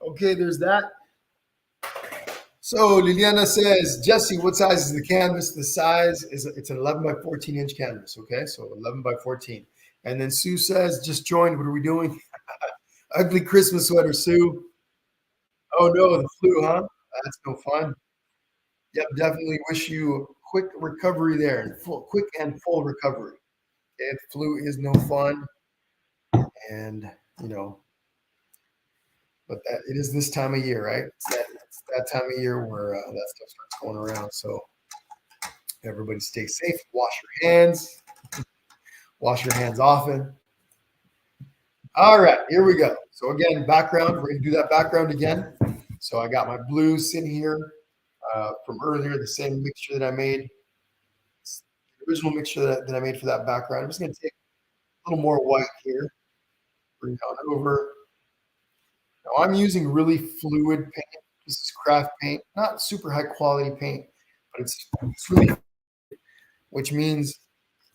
Okay, there's that. So Liliana says, Jesse, what size is the canvas? The size is it's an 11 by 14 inch canvas. Okay, so 11 by 14. And then Sue says, just joined. What are we doing? Ugly Christmas sweater, Sue. Oh no, the flu, huh? That's no fun. Yep, definitely wish you quick recovery there and quick and full recovery. Okay, flu is no fun, and you know, but it is this time of year, right? It's that time of year where that stuff starts going around. So everybody stay safe. Wash your hands. Wash your hands often. All right, here we go. So again, background. We're gonna do that background again. So I got my blues in here from earlier, the same mixture that I made, the original mixture that I made for that background. I'm just gonna take a little more white here. Bring it on over. Now I'm using really fluid paint. This is craft paint, not super high quality paint, but it's really, which means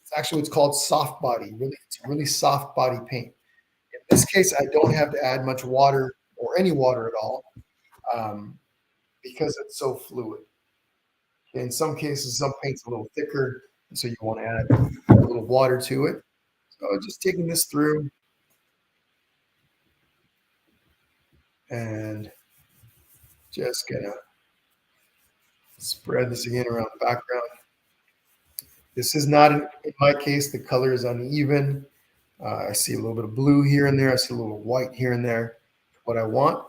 it's actually what's called soft body. Really, it's a really soft body paint. In this case, I don't have to add much water or any water at all um, because it's so fluid. In some cases, some paint's a little thicker, and so you want to add a little water to it. So just taking this through and just gonna spread this again around the background. This is not, in my case, the color is uneven. I see a little bit of blue here and there. I see a little white here and there. What I want.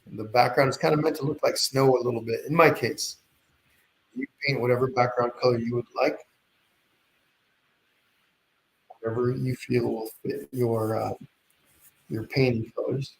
And the background is kind of meant to look like snow a little bit. In my case, you paint whatever background color you would like, whatever you feel will fit your painting colors.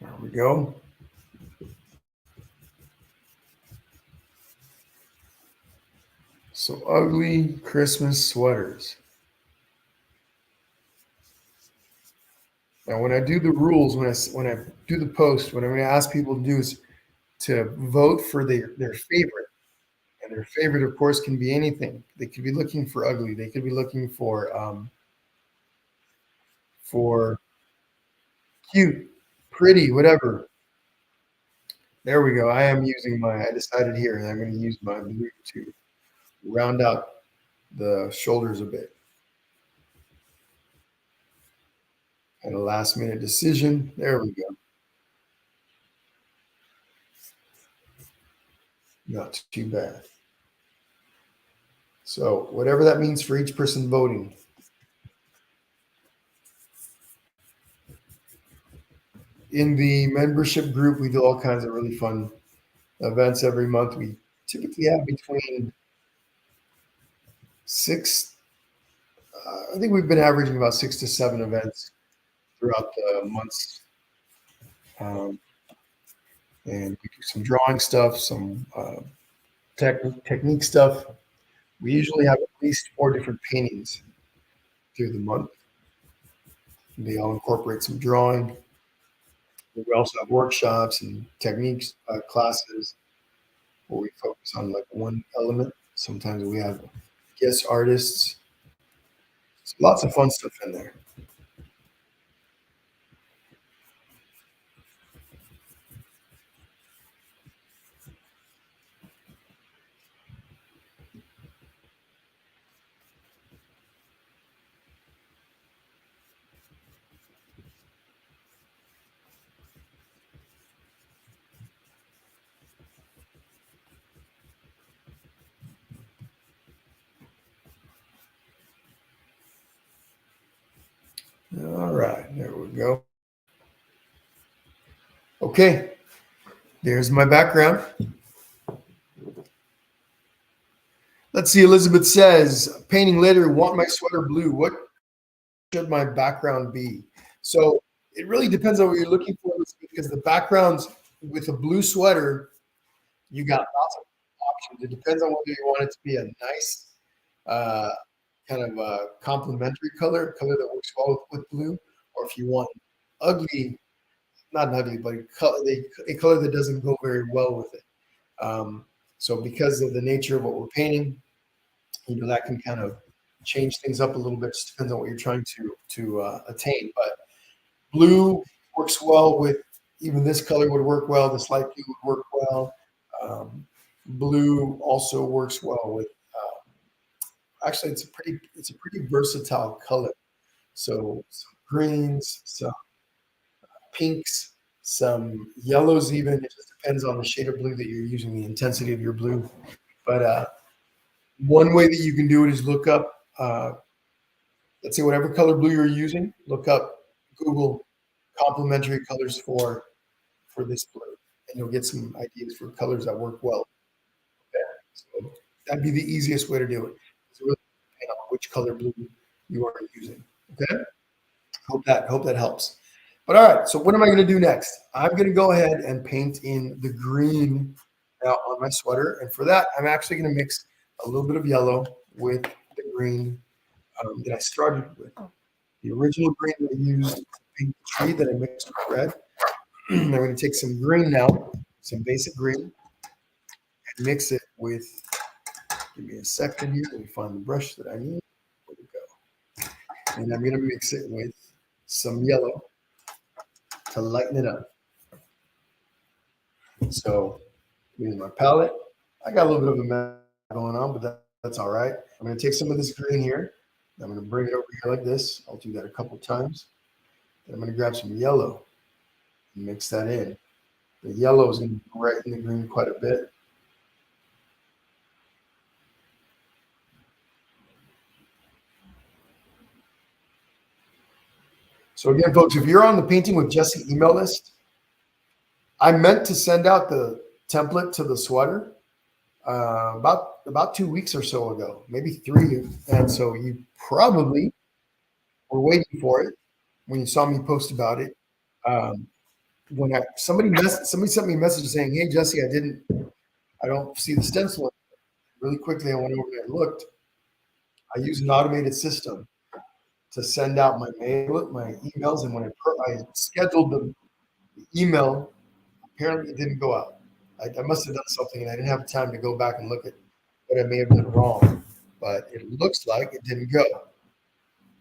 There we go. So ugly Christmas sweaters. Now, when I do the rules, when I do the post, what I'm going to ask people to do is to vote for their favorite. And their favorite, of course, can be anything. They could be looking for ugly. They could be looking for cute, pretty, whatever. There we go. I decided here, and I'm going to use my blue to round out the shoulders a bit. And a last minute decision. There we go. Not too bad. So whatever that means for each person voting. In the membership group, we do all kinds of really fun events every month. We typically have between six, I think we've been averaging about 6 to 7 events throughout the months. Um, and we do some drawing stuff, some technique stuff. We usually have at least 4 different paintings through the month. They all incorporate some drawing. We also have workshops and techniques classes where we focus on like one element. Sometimes we have guest artists. So lots of fun stuff in there. All right, there we go. Okay, there's my background. Let's see, Elizabeth says, painting later, want my sweater blue. What should my background be? So it really depends on what you're looking for because the backgrounds with a blue sweater, you got lots of options. It depends on whether you want it to be a nice uh, kind of a complementary color that works well with blue, or if you want ugly, not an ugly, but a color that doesn't go very well with it. Um, so because of the nature of what we're painting, that can kind of change things up a little bit. Just depends on what you're trying to attain. But blue works well with even this color would work well. This light blue would work well. Blue also works well with. Actually, it's a pretty versatile color. So some greens, some pinks, some yellows. Even it just depends on the shade of blue that you're using, the intensity of your blue. But one way that you can do it is look up, let's say whatever color blue you're using, look up Google complementary colors for this blue, and you'll get some ideas for colors that work well. Okay. So that'd be the easiest way to do it. It's really depending on which color blue you are using. Okay. Hope that helps. But all right, so what am I going to do next? I'm going to go ahead and paint in the green now on my sweater. And for that, I'm actually going to mix a little bit of yellow with the green that I started with. The original green that I used to paint the tree that I mixed with red. I'm going to take some green now, some basic green, and mix it with, give me a second here, let me find the brush that I need. There we go. And I'm going to mix it with some yellow to lighten it up. So here's my palette. I got a little bit of a mess going on, but that's all right. I'm going to take some of this green here. I'm going to bring it over here like this. I'll do that a couple times. Then I'm going to grab some yellow and mix that in. The yellow is going to brighten the green quite a bit. So again, folks, if you're on the Painting with Jesse email list, I meant to send out the template to the sweater about 2 weeks or so ago, maybe 3. And so you probably were waiting for it when you saw me post about it. When somebody sent me a message saying, "Hey Jesse, I don't see the stencil." Really quickly, I went over there and looked. I use an automated system to send out my emails, and when I scheduled the email, apparently it didn't go out. I must have done something, and I didn't have time to go back and look at what I may have done wrong. But it looks like it didn't go.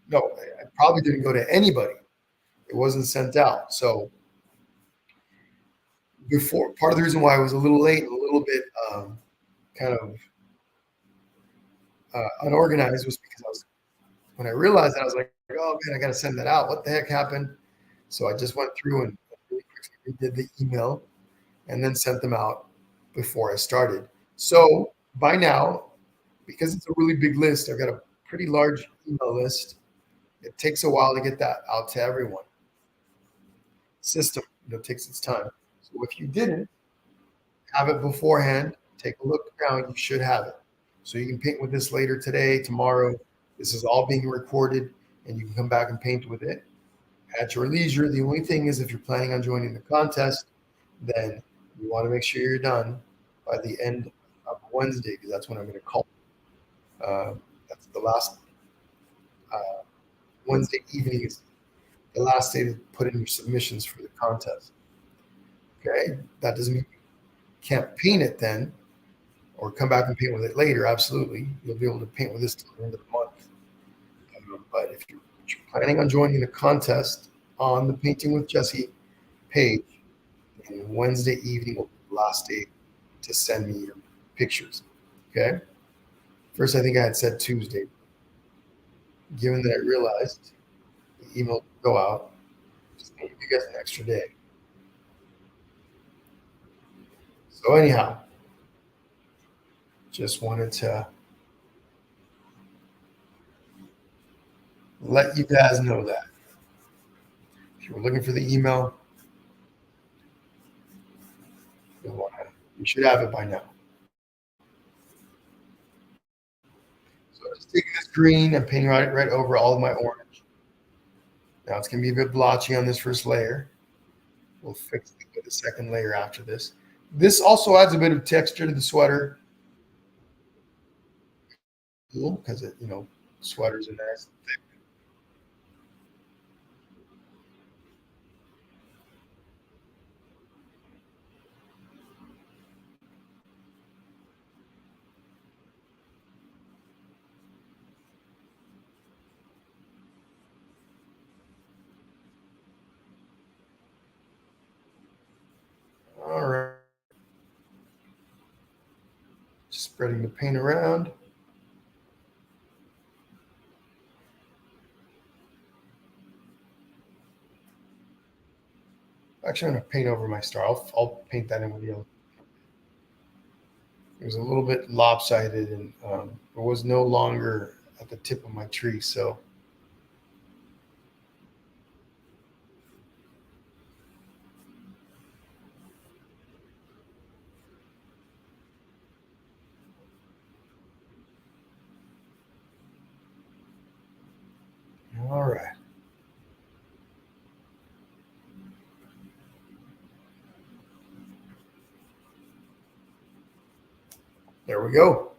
No, it probably didn't go to anybody. It wasn't sent out. So before, part of the reason why I was a little late and a little bit kind of unorganized was because when I realized that, I was like, oh man, I got to send that out. What the heck happened? So I just went through and really quickly did the email and then sent them out before I started. So by now, because it's a really big list, I've got a pretty large email list. It takes a while to get that out to everyone. System, takes its time. So if you didn't have it beforehand, take a look now. You should have it. So you can paint with this later today, tomorrow. This is all being recorded, and you can come back and paint with it at your leisure. The only thing is, if you're planning on joining the contest, then you want to make sure you're done by the end of Wednesday, because that's when I'm going to call. That's the last Wednesday evening is the last day to put in your submissions for the contest. Okay, that doesn't mean you can't paint it then, or come back and paint with it later. Absolutely, you'll be able to paint with this till the end of the month. But if you're planning on joining the contest on the Painting with Jesse page, then Wednesday evening will be the last day to send me your pictures. Okay. First, I think I had said Tuesday. Given that I realized the email would go out, just give you guys an extra day. So anyhow, just wanted to let you guys know that. If you were looking for the email, you should have it by now. So I'm just taking this green and painting right over all of my orange. Now it's going to be a bit blotchy on this first layer. We'll fix it with the second layer after this. This also adds a bit of texture to the sweater. Because sweaters are nice and thick. All right. Just spreading the paint around. Actually, I'm going to paint over my star. I'll paint that in with yellow. It was a little bit lopsided, and it was no longer at the tip of my tree. So all right. There we go.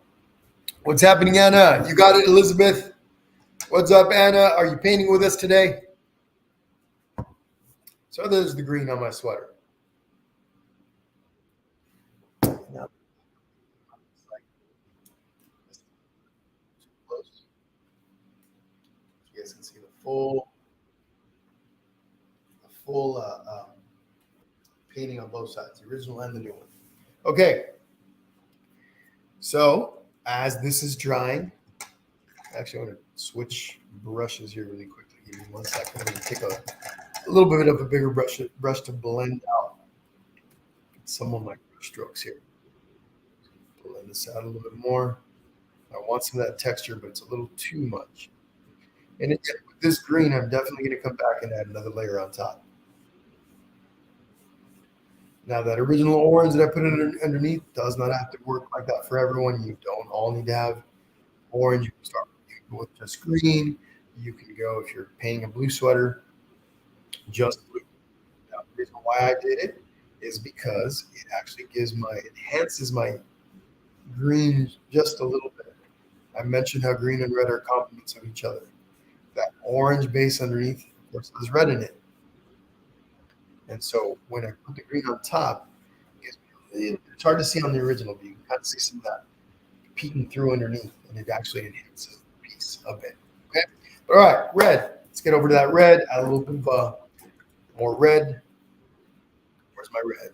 What's happening, Anna? You got it, Elizabeth. What's up, Anna? Are you painting with us today? So there's the green on my sweater. Now, close. You guys can see the full painting on both sides, the original and the new one. Okay. So as this is drying, actually, I want to switch brushes here really quickly. Give me 1 second. I'm going to take a little bit of a bigger brush to blend out some of my brush strokes here. Blend this out a little bit more. I want some of that texture, but it's a little too much. And again, with this green, I'm definitely going to come back and add another layer on top. Now, that original orange that I put underneath does not have to work like that for everyone. You don't all need to have orange. You can start with just green. You can go, if you're painting a blue sweater, just blue. Now, the reason why I did it is because it actually enhances my green just a little bit. I mentioned how green and red are complements of each other. That orange base underneath, of course, there's red in it. And so when I put the green on top, it's hard to see on the original view. You can kind of see some of that peeking through underneath, and it actually enhances the piece a bit. Okay. All right, red. Let's get over to that red. Add a little bit of more red. Where's my red?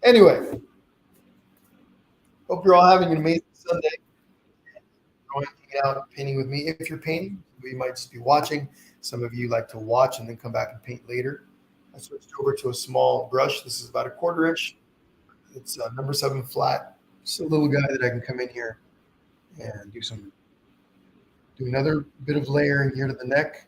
Anyway, hope you're all having an amazing Sunday. Going out painting with me. If you're painting, we might just be watching. Some of you like to watch and then come back and paint later. I switched over to a small brush. This is about 1/4 inch. It's number 7 flat. Just a little guy that I can come in here and do another bit of layering here to the neck.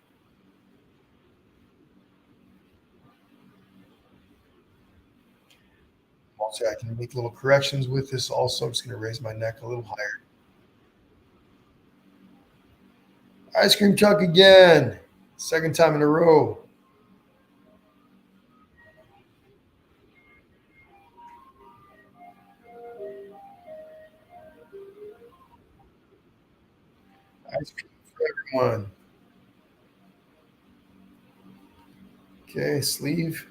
Also, I can make little corrections with this also. I'm just going to raise my neck a little higher. Ice cream truck again. Second time in a row. Ice cream for everyone. Okay, sleeve.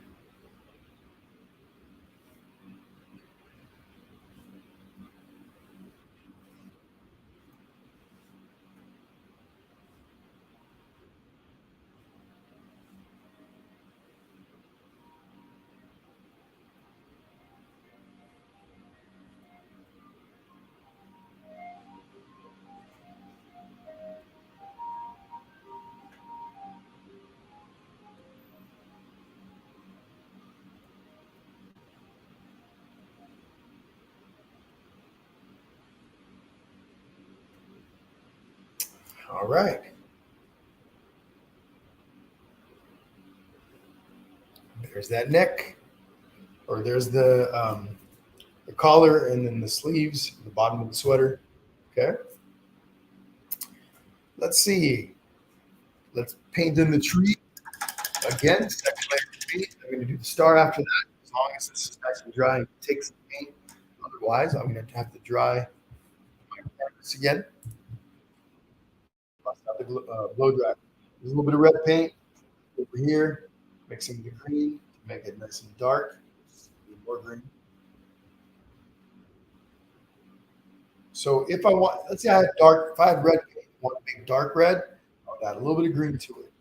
All right. There's that neck, or there's the collar, and then the sleeves, the bottom of the sweater. Okay. Let's see. Let's paint in the tree again. Second layer of paint. I'm going to do the star after that. As long as this is nice and dry, take some paint. Otherwise, I'm going to have to dry my canvas again. Bust out the blow dry. There's a little bit of red paint over here, mixing the green to make it nice and dark. More green. So if I want, let's say I have red paint, I want to make dark red, I'll add a little bit of green to it.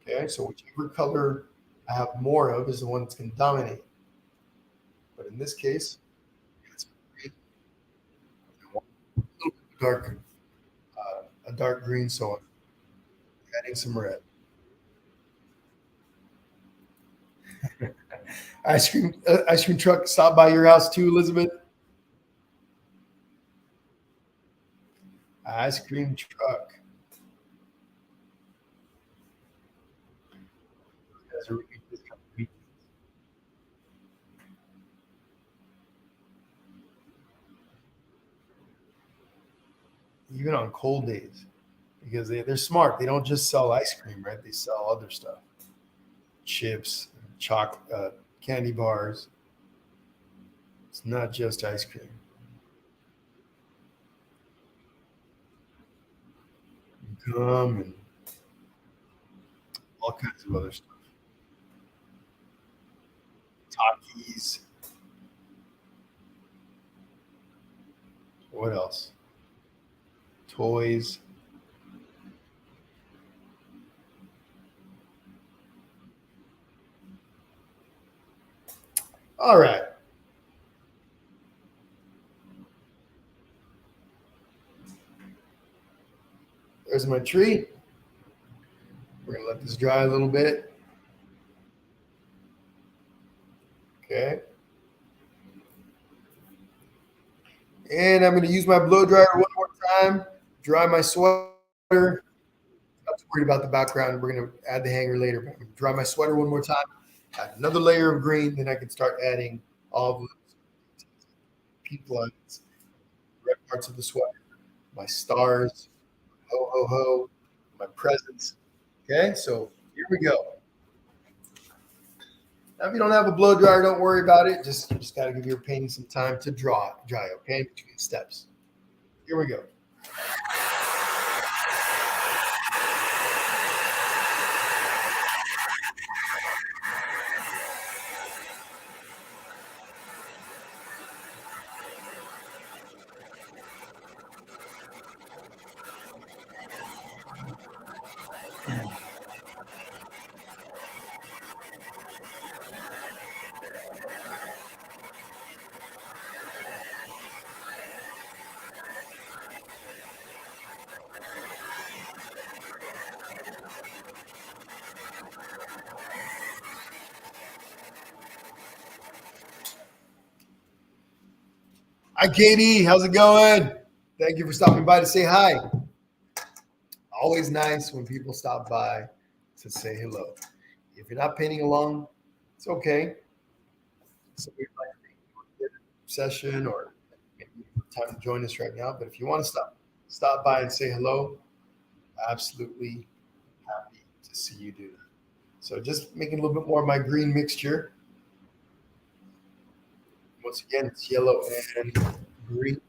Okay, so whichever color I have more of is the one that's going to dominate. But in this case, it's green. I want a little bit dark, a dark green, so I'm adding some red. Ice cream truck stopped by your house too, Elizabeth. Ice cream truck. Even on cold days, because they're smart. They don't just sell ice cream, right? They sell other stuff, chips, chocolate, candy bars. It's not just ice cream. Gum and all kinds of other stuff. Takis. What else? Toys. All right. There's my treat. We're going to let this dry a little bit. Okay. And I'm going to use my blow dryer one more time. Dry my sweater. Not too worried about the background. We're going to add the hanger later. But I'm going to dry my sweater one more time. Add another layer of green. Then I can start adding all of the pink lines, red parts of the sweater, my stars, ho, ho, ho, my presents. Okay, so here we go. Now, if you don't have a blow dryer, don't worry about it. Just got to give your painting some time to dry, okay, between steps. Here we go. Hi, Katie. How's it going? Thank you for stopping by to say hi. Always nice when people stop by to say hello. If you're not painting along, it's okay. So we might be in a session or maybe time to join us right now. But if you want to stop by and say hello, absolutely happy to see you do that. So just making a little bit more of my green mixture. Once again, it's yellow and green.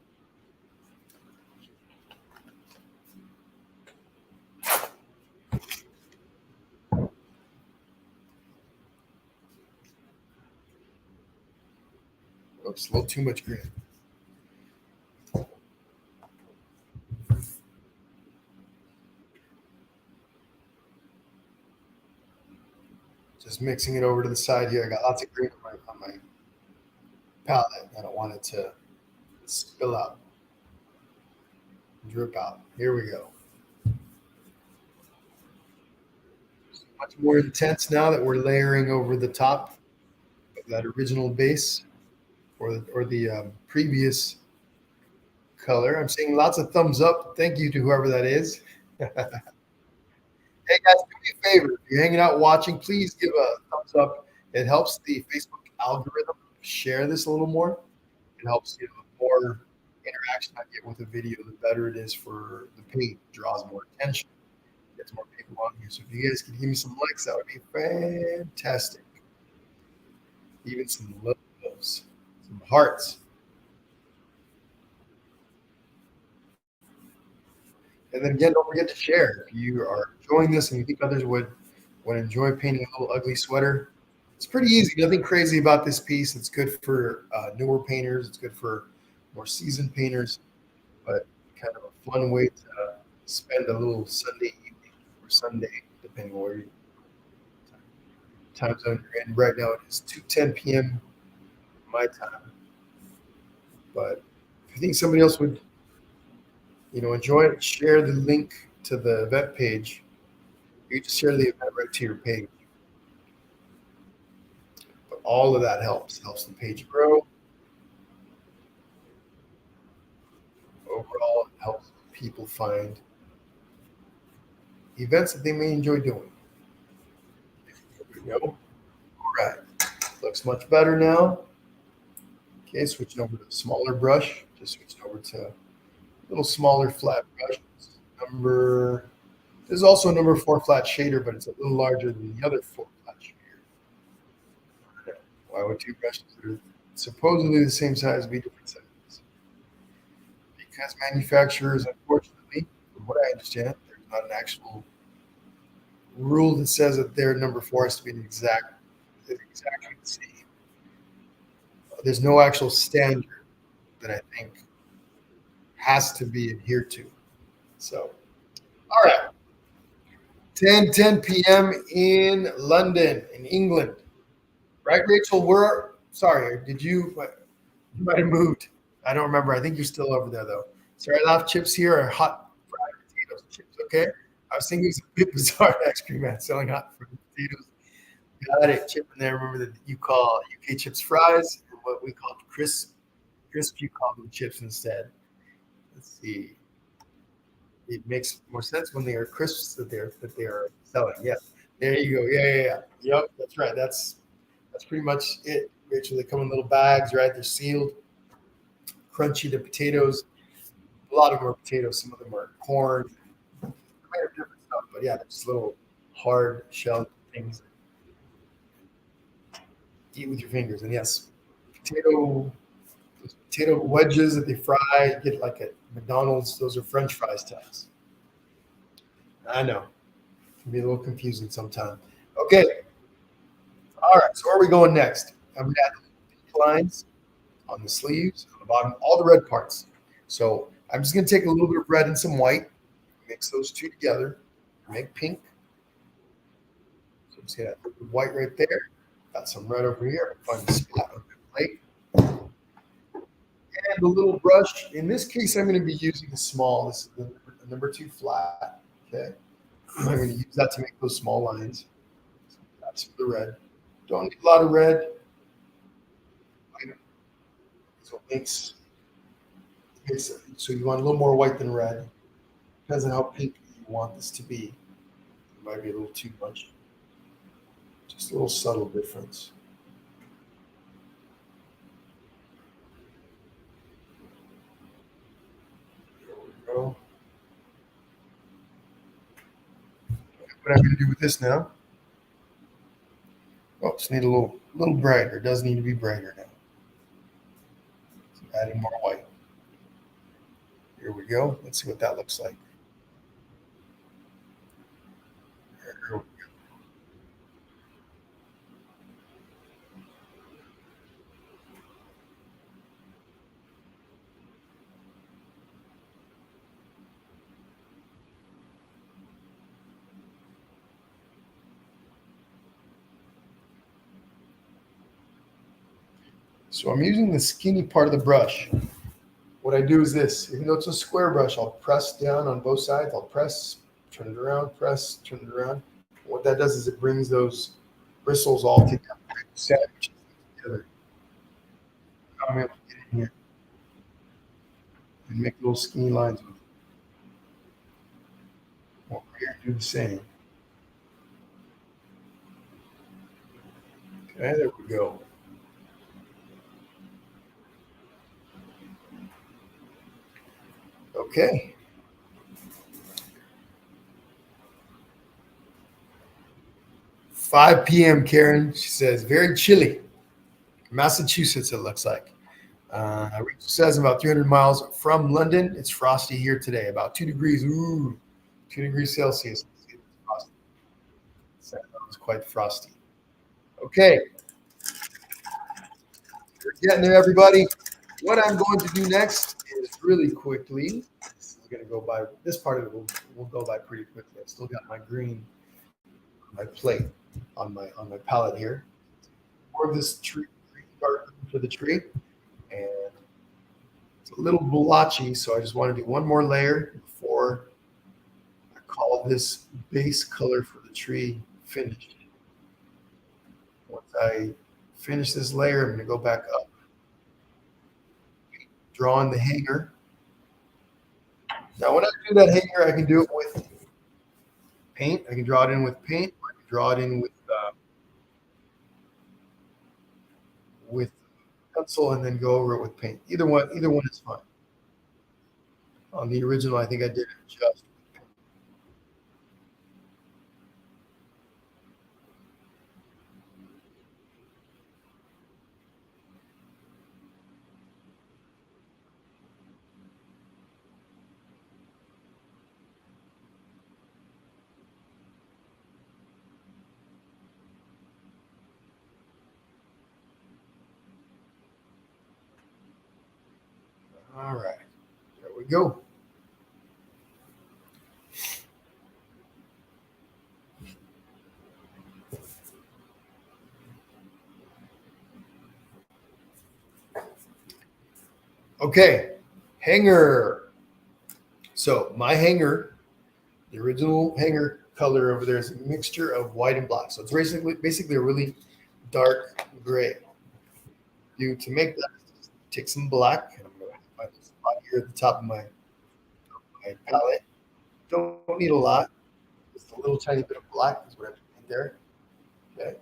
Oops, a little too much green. Just mixing it over to the side here. I got lots of green on my palette. I don't want it to spill out, drip out. Here we go. Much more intense now that we're layering over the top of that original base or the previous color. I'm seeing lots of thumbs up. Thank you to whoever that is. Hey guys, do me a favor. If you're hanging out watching, please give a thumbs up. It helps the Facebook algorithm share this a little more. It helps, the more interaction I get with a video, the better it is for the page. It draws more attention, gets more people on here. So if you guys could give me some likes, that would be fantastic. Even some loves, some hearts. And then again, don't forget to share. If you are enjoying this and you think others would enjoy painting a little ugly sweater, it's pretty easy. Nothing crazy about this piece. It's good for newer painters. It's good for more seasoned painters, but kind of a fun way to spend a little Sunday evening or Sunday, depending on where you time zone you're in. Right now it is 2:10 p.m. my time. But if you think somebody else would enjoy it, share the link to the event page. You just share the event right to your page. But all of that helps the page grow. Overall, it helps people find events that they may enjoy doing. There we go. All right. Looks much better now. Okay, switching over to a smaller brush. Just switching over to a little smaller flat brush. This is also a number 4 flat shader, but it's a little larger than the other 4 flat shader. Why would 2 brushes that are the supposedly the same size, be different sizes. Because manufacturers, unfortunately, from what I understand, there's not an actual rule that says that their number four has to be exactly the same. There's no actual standard that I think has to be adhered to. So, all right, 10 p.m. in London, in England. Right, Rachel? We're sorry. Did you? You might have moved. I don't remember. I think you're still over there though. Sorry, I left chips here are hot fried potatoes chips. Okay. I was thinking it was a bit bizarre, ice cream man selling hot fried potatoes. Got it. Chip in there. Remember that you call UK chips fries, and what we call crisp. Crisp, you call them chips instead. Let's see. It makes more sense when they are crisps that they are selling. Yeah. There you go. Yeah. Yep. That's right. That's pretty much it. Rachel, they come in little bags, right? They're sealed, crunchy. The potatoes, a lot of them are potatoes. Some of them are corn. They're made of different stuff, but yeah, they're just little hard shell things you eat with your fingers. And yes, potato potato wedges that they fry. You get like at McDonald's. Those are French fries to us. I know. It can be a little confusing sometimes. Okay. All right. So where are we going next? I'm gonna add the lines on the sleeves, on the bottom, all the red parts. So I'm just going to take a little bit of red and some white, mix those two together, make pink. So I'm just going to put the white right there. Got some red over here. Find the spot on the plate. And the little brush. In this case, I'm going to be using the small. This is the number two flat. Okay. I'm going to use that to make those small lines. So that's for the red. Don't need a lot of red. So it makes so you want a little more white than red. Depends on how pink you want this to be. It might be a little too much. Just a little subtle difference. There we go. What I'm going to do with this now? Oh, just need a little brighter. It does need to be brighter now. So adding more white. Here we go. Let's see what that looks like. There we go. So I'm using the skinny part of the brush. What I do is this. Even though it's a square brush, I'll press down on both sides. I'll press, turn it around, press, turn it around. What that does is it brings those bristles all together, sandwiches together. I'm able to get in here and make little skinny lines with it. Over here, do the same. Okay, there we go. Okay. 5 p.m. Karen, she says, very chilly. Massachusetts, it looks like. Rachel says about 300 miles from London. It's frosty here today, about 2 degrees. Ooh, 2 degrees Celsius. So that was quite frosty. Okay, we're getting there, everybody. What I'm going to do next is really quickly. This is going to go by. This part of it will go by pretty quickly. I've still got my green on my plate on my palette here. More of this tree part for the tree, and it's a little blotchy, so I just want to do one more layer before I call this base color for the tree finished. Once I finish this layer, I'm going to go back up, draw in the hanger. Now, when I do that hanger, I can do it with paint. I can draw it in with paint. Or I can draw it in with pencil and then go over it with paint. Either one is fine. On the original, I think I did it just. All right, there we go. Okay, hanger. So my hanger, the original hanger color over there is a mixture of white and black. So it's basically a really dark gray. You to make that, take some black, and I'm going to find this spot here at the top of my palette. Don't need a lot. Just a little tiny bit of black is what I'm putting there. Okay.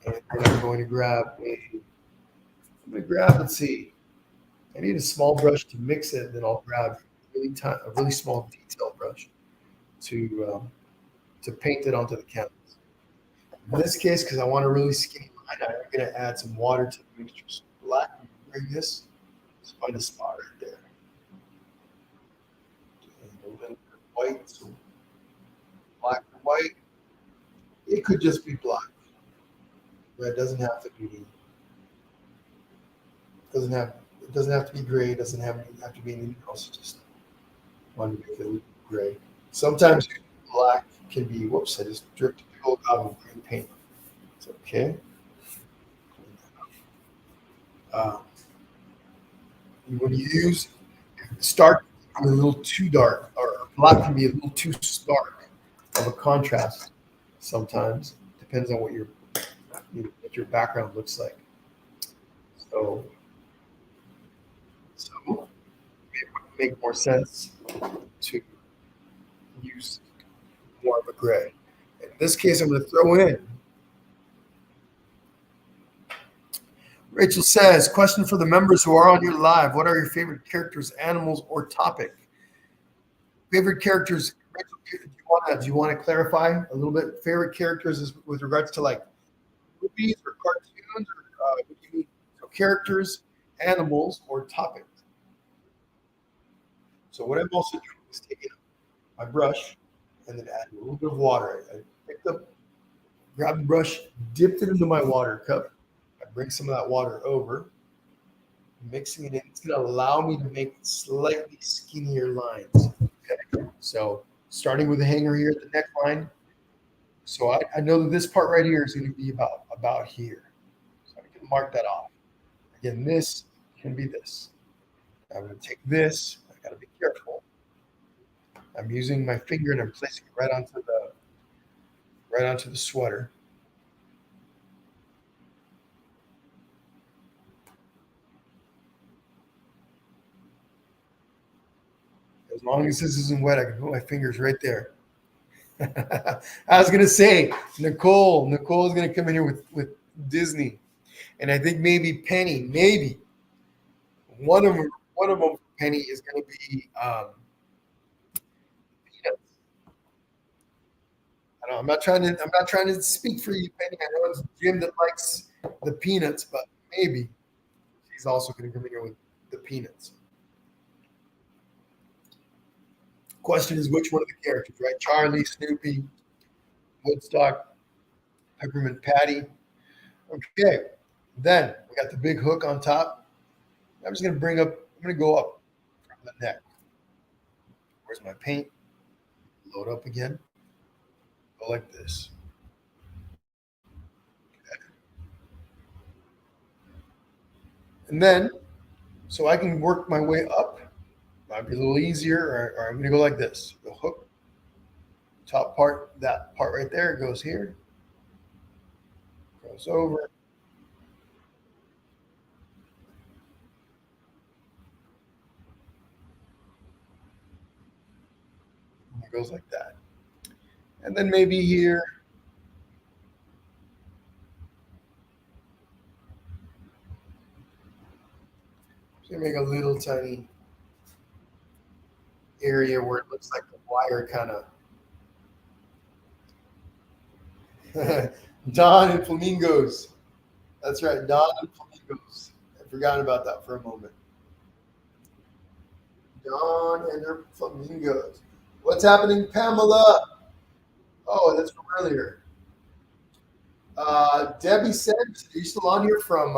And then I'm going to grab, let's see, I need a small brush to mix it, then I'll grab a really small detail brush to paint it onto the canvas. In this case, because I want a really skinny line, I'm going to add some water to the mixture. So black, bring this, just find a spot right there. And a little bit of white, so black and white. It could just be black. But it doesn't have to be. It doesn't have to be gray. It doesn't have to be anything else. Just want to make it look gray. Sometimes black can be. Whoops! I just dripped a big old gob of green paint. It's okay. When you use stark, a little too dark, or black can be a little too stark of a contrast. Sometimes depends on what your background looks like. So it would make more sense to use more of a gray. In this case, I'm going to throw in. Rachel says, question for the members who are on your live. What are your favorite characters, animals, or topic? Favorite characters, Rachel, do you want to clarify a little bit? Favorite characters is with regards to like movies or cartoons, or what do you mean? So characters, animals, or topics. So what I'm also doing is taking my brush and then adding a little bit of water. I picked up, grabbed the brush, dipped it into my water cup. I bring some of that water over, mixing it in. It's going to allow me to make slightly skinnier lines. Okay. So starting with the hanger here at the neckline. So I know that this part right here is going to be about here. So I can mark that off. Again, this can be this. I'm going to take this. I got to be careful. I'm using my finger and I'm placing it right onto the sweater. As long as this isn't wet, I can put my fingers right there. I was gonna say Nicole is gonna come in here with Disney, and I think maybe Penny, maybe one of them Penny is gonna be peanuts. I'm not trying to speak for you, Penny. I know it's Jim that likes the peanuts, but maybe she's also gonna come in here with the peanuts. Question is which one of the characters, right? Charlie, Snoopy, Woodstock, Peppermint Patty. Okay, then we got the big hook on top. I'm just gonna go up from the neck. Where's my paint? Load up again. Go like this. Okay. And then, so I can work my way up. Might be a little easier, or I'm gonna go like this. The hook, top part, that part right there goes here, goes over. It goes like that. And then maybe here, just gonna make a little tiny area where it looks like the wire kind of. Dawn and flamingos. That's right, Dawn and flamingos. I forgot about that for a moment. Dawn and her flamingos. What's happening, Pamela? Oh, that's from earlier. Debbie said, are you still on here from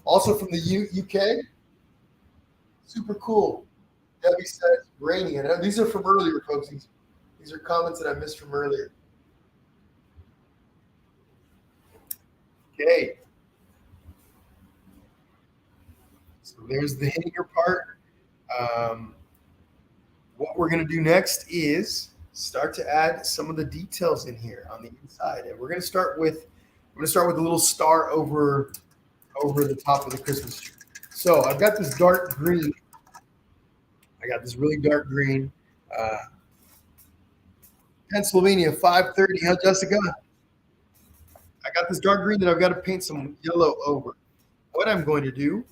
also from the UK? Super cool. Debbie says rainy. And these are from earlier, folks. These are comments that I missed from earlier. Okay. So there's the hanger part. Um, what we're going to do next is start to add some of the details in here on the inside. And we're going to start with a little star over the top of the Christmas tree. So I've got this dark green. I got this really dark green. Uh, Pennsylvania 530, huh, Jessica? I got this dark green that I've got to paint some yellow over. What I'm going to do,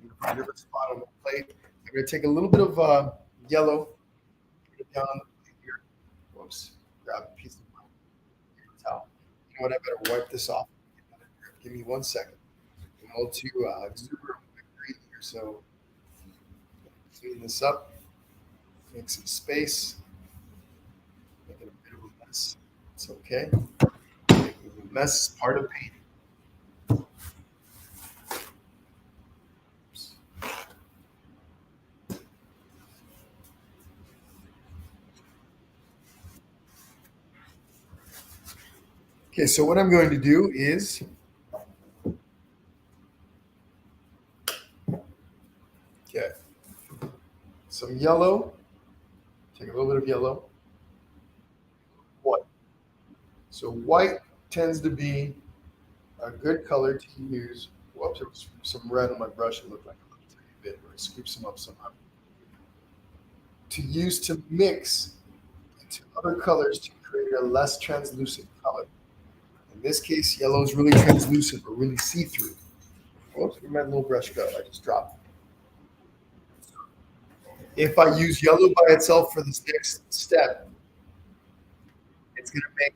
I'm going to find a different spot on the plate. I'm going to take a little bit of yellow, put it down on the plate here. Whoops, grab a piece of my paper towel. You know what? I better wipe this off. Give me 1 second. I'm going to exuberant with green here. So clean this up, make some space, make it a bit of a mess. It's okay. Making a mess is part of painting. Okay, so what I'm going to do is get some yellow, take a little bit of yellow, white. So white tends to be a good color to use. Whoops, there was some red on my brush. It looked like a little tiny bit, but I scooped some up somehow. To use to mix into other colors to create a less translucent color. In this case, yellow is really translucent or really see-through. Whoops, where'd my little brush go? I just dropped it. If I use yellow by itself for this next step, it's going to make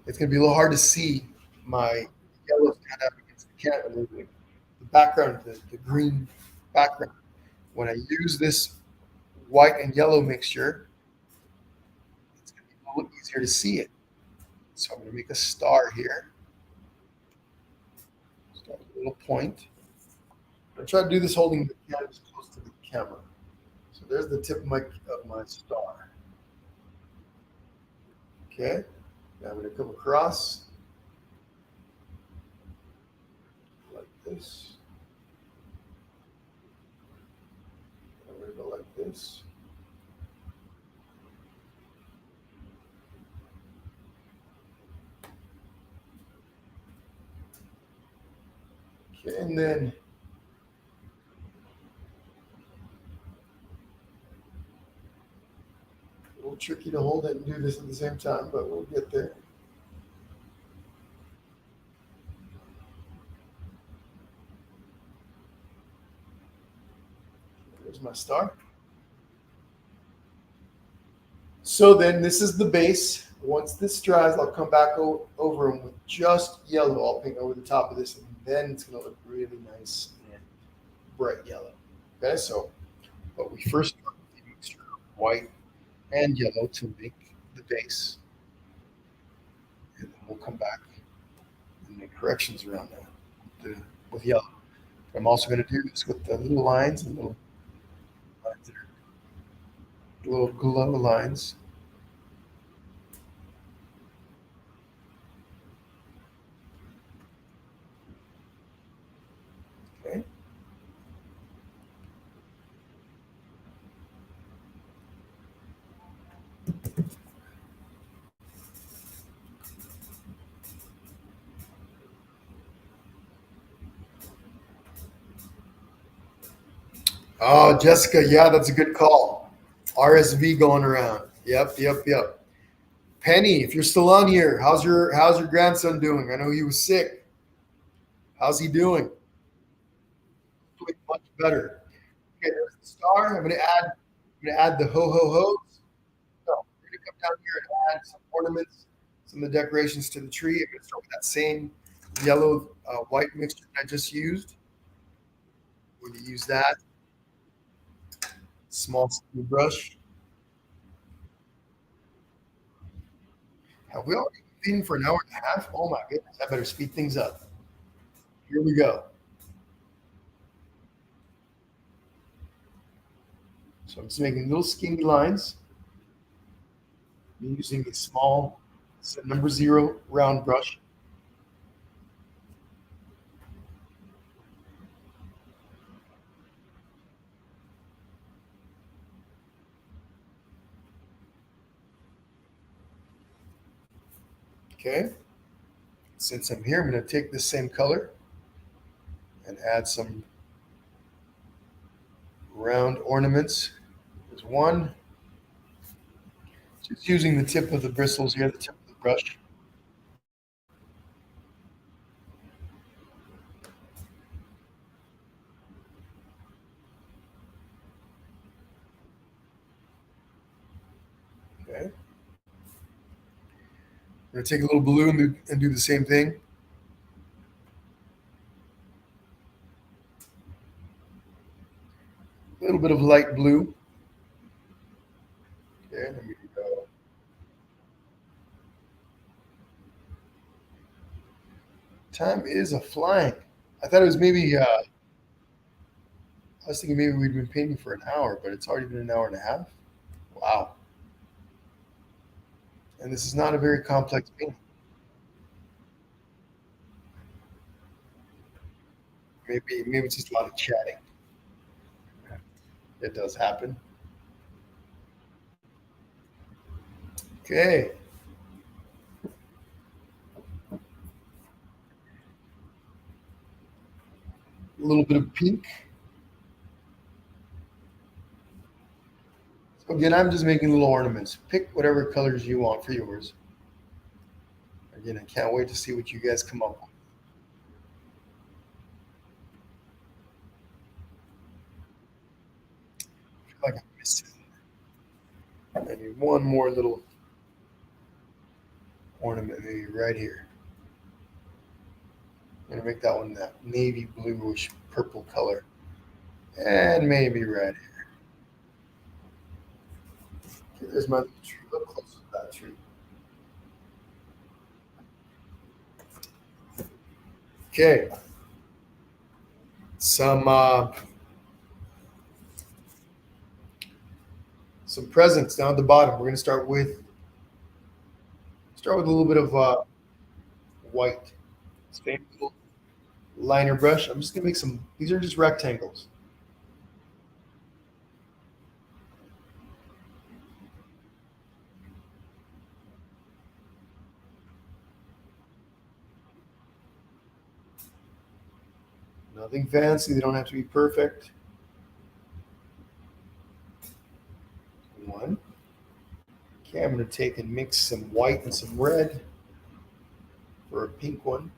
it's gonna be a little hard to see my yellow stand up against the camera, the background, the green background. When I use this white and yellow mixture, it's gonna be a little easier to see it. So I'm gonna make a star here. Start with a little point. I try to do this holding the canvas close to the camera. So there's the tip of my star. Okay. Now I'm going to come across like this. I'm going to go like this. Okay, and then a little tricky to hold it and do this at the same time, but we'll get there. There's my star. So then this is the base. Once this dries, I'll come back over them with just yellow. I'll paint over the top of this, and then it's going to look really nice and bright yellow. Okay, so but we first start with the mixture of white and yellow to make the base, and then we'll come back and make corrections around that with yellow. I'm also going to do this with the little lines and little lines that are little glow lines. Okay. Oh, Jessica, yeah, that's a good call. RSV going around. Yep. Penny, if you're still on here, how's your grandson doing? I know he was sick. How's he doing? Doing much better. Okay, there's the star. I'm gonna add the ho ho hos. So we're gonna come down here and add some ornaments, some of the decorations to the tree. I'm gonna start with that same yellow white mixture that I just used. We're gonna use that small brush. Have we already been for an hour and a half? Oh my goodness, I better speed things up. Here we go. So I'm just making little skinny lines. I'm using a small number 0 round brush. Okay. Since I'm here, I'm going to take this same color and add some round ornaments. There's one. Just using the tip of the bristles here, the tip of the brush. Okay. I'm going to take a little blue and do the same thing. A little bit of light blue. Okay, there we go. Time is a flying. I thought it was maybe, I was thinking maybe we'd been painting for an hour, but it's already been an hour and a half. Wow. And this is not a very complex painting. Maybe it's just a lot of chatting. It does happen. Okay. A little bit of pink. So again, I'm just making little ornaments. Pick whatever colors you want for yours. Again, I can't wait to see what you guys come up with. I feel like I'm missing maybe one more little ornament, maybe right here. I'm gonna make that one that navy bluish purple color. And maybe right here. Okay, there's my little tree. Look close to that tree. Okay. Some presents down at the bottom. We're gonna start with a little bit of white. Same little liner brush. I'm just gonna make some. These are just rectangles. Nothing fancy. They don't have to be perfect. One. Okay, I'm gonna take and mix some white and some red for a pink one.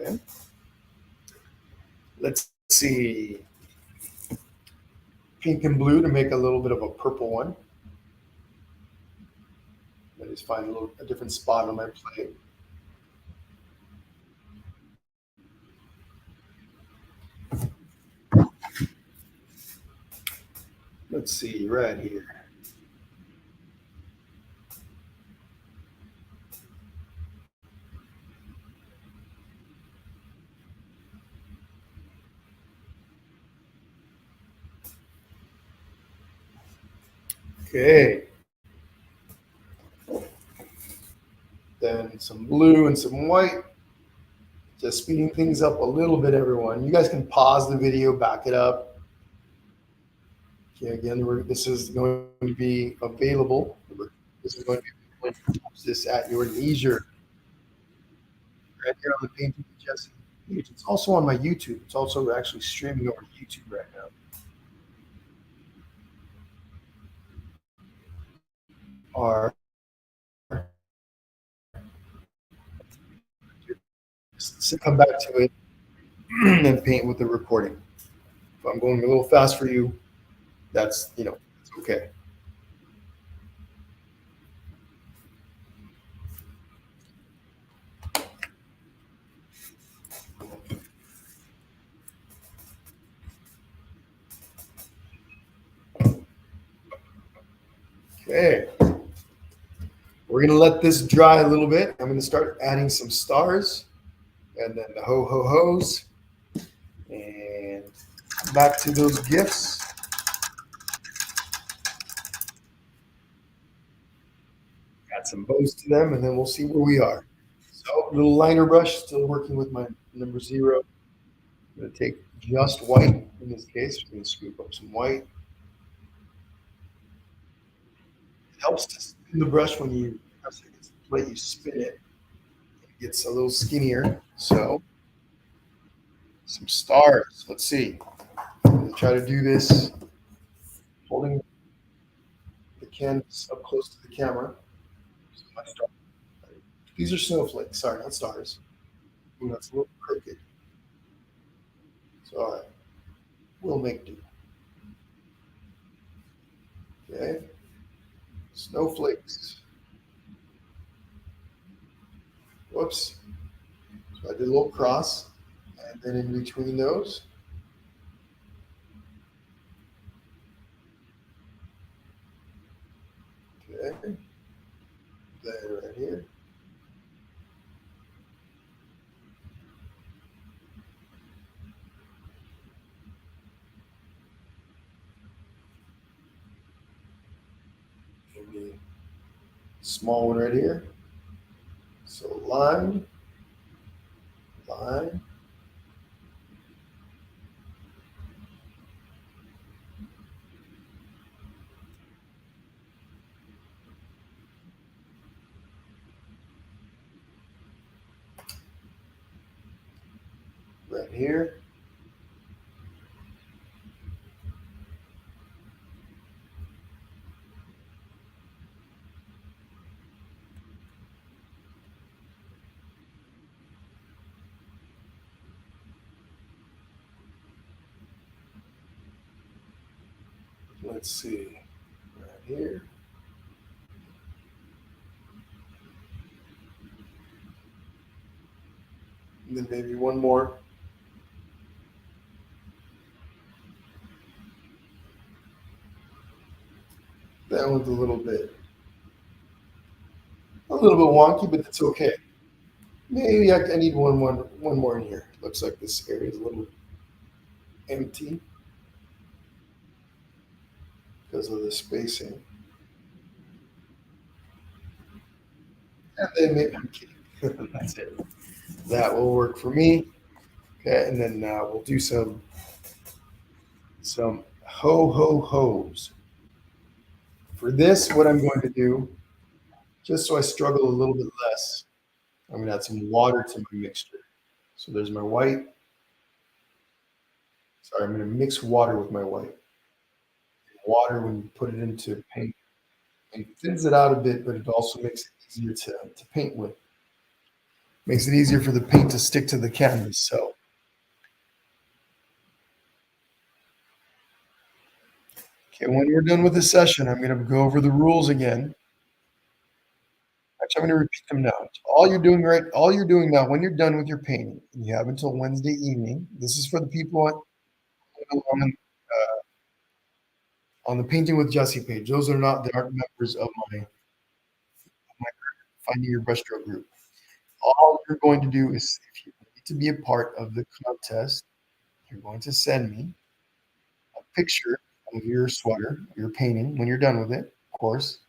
Okay. Let's see. Pink and blue to make a little bit of a purple one. I just find a different spot on my plate. Let's see, right here. Okay. Then some blue and some white. Just speeding things up a little bit, everyone. You guys can pause the video, back it up. Okay, again, this is going to be available. This is going to be this at your leisure. Right here on the Painting with Jesse page. It's also on my YouTube. It's also actually streaming over YouTube right now. Are come back to it and paint with the recording. If I'm going a little fast for you, that's, it's okay. Okay. We're going to let this dry a little bit. I'm going to start adding some stars and then the ho ho hos and back to those gifts. Add some bows to them and then we'll see where we are. So, little liner brush, still working with my number 0. I'm going to take just white in this case. We're going to scoop up some white. It helps to spin the brush when you press it against the plate. You spin it, it gets a little skinnier. So, some stars. Let's see. I'm going to try to do this holding the canvas up close to the camera. So my star- These are snowflakes. Sorry, not stars. Ooh, that's a little crooked. So, all right, we'll make do. Okay, snowflakes. Whoops. So I did a little cross, and then in between those, okay, then right here. Maybe a small one right here. So line, line. Right here. Let's see. Right here. And then maybe one more. That one's a little bit wonky, but it's okay. Maybe I need one more in here. Looks like this area is a little empty because of the spacing. And then maybe I'm kidding. That's it. That will work for me. Okay, and then we'll do some ho ho hos. For this, what I'm going to do, just so I struggle a little bit less, I'm going to add some water to my mixture. So there's my white. Sorry, I'm going to mix water with my white. Water, when you put it into paint, it thins it out a bit, but it also makes it easier to paint with. Makes it easier for the paint to stick to the canvas. So, okay, when we're done with this session, I'm going to go over the rules again. Actually, I'm going to repeat them now. All you're doing now, when you're done with your painting, you have until Wednesday evening. This is for the people on the Painting with Jesse page. They aren't members of my Finding Your Brushstroke group. All you're going to do is, if you need to be a part of the contest, you're going to send me a picture of your sweater, your painting, when you're done with it, of course.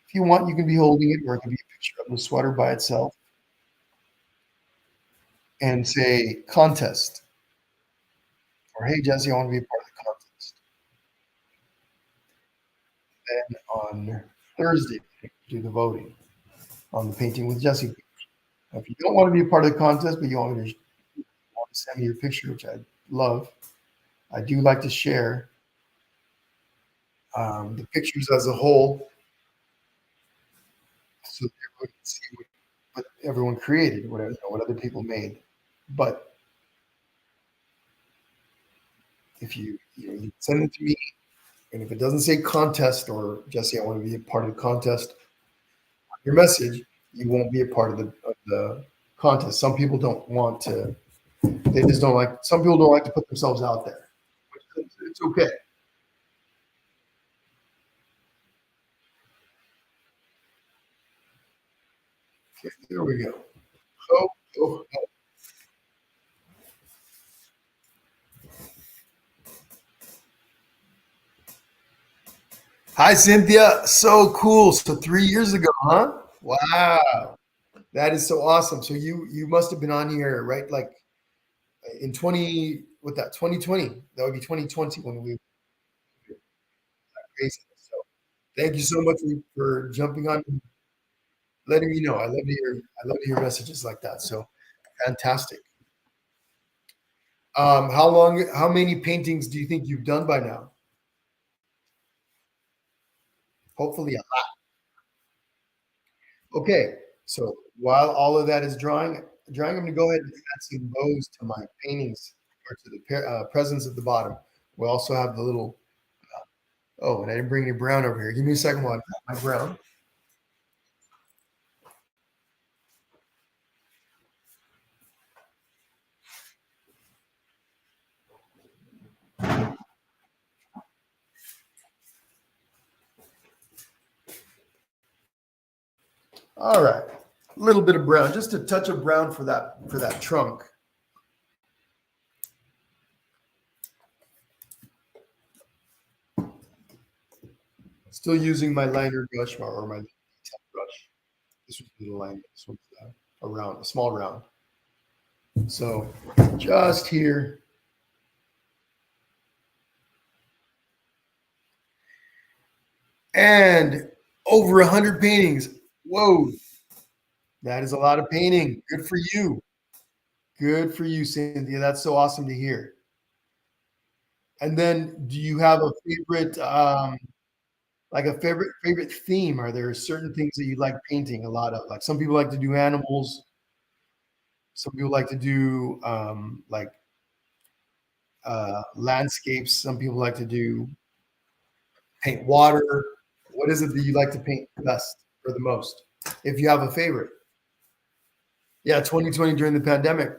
If you want, you can be holding it, or it can be a picture of the sweater by itself, and say contest, or hey Jesse, I want to be a part of the contest. Then on Thursday, do the voting on the Painting with Jesse page. Now, if you don't want to be a part of the contest, but you want to send me your picture, which I love, I do like to share the pictures as a whole, so that everyone can see what everyone created, what other people made. But if you send it to me, and if it doesn't say contest or Jesse, I want to be a part of the contest, your message, you won't be a part of the contest. Some people don't want to. They just don't like. Some people don't like to put themselves out there. It's okay. Okay, there we go. Oh, oh, oh. Hi, Cynthia. So cool. So 3 years ago, huh? Wow, that is so awesome. So you must have been on here, right? Like in 20, what that 2020? That would be 2020 when we were crazy. So thank you so much for jumping on, and letting me know. I love to hear messages like that. So fantastic. How many paintings do you think you've done by now? Hopefully, okay. So while all of that is drying, I'm going to go ahead and add some bows to my paintings or to the presents at the bottom. We also have the little. Oh, and I didn't bring any brown over here. Give me a second while I grab my brown. All right, a little bit of brown, just a touch of brown for that trunk. Still using my liner brush or my detail brush. This was the line. This one's a small round. So just here, and over 100 paintings. Whoa, that is a lot of painting. Good for you. Good for you, Cynthia. That's so awesome to hear. And then, do you have a favorite, like a favorite theme? Are there certain things that you like painting a lot of? Like some people like to do animals. Some people like to do like landscapes. Some people like to do paint water. What is it that you like to paint best or the most? If you have a favorite. Yeah, 2020 during the pandemic.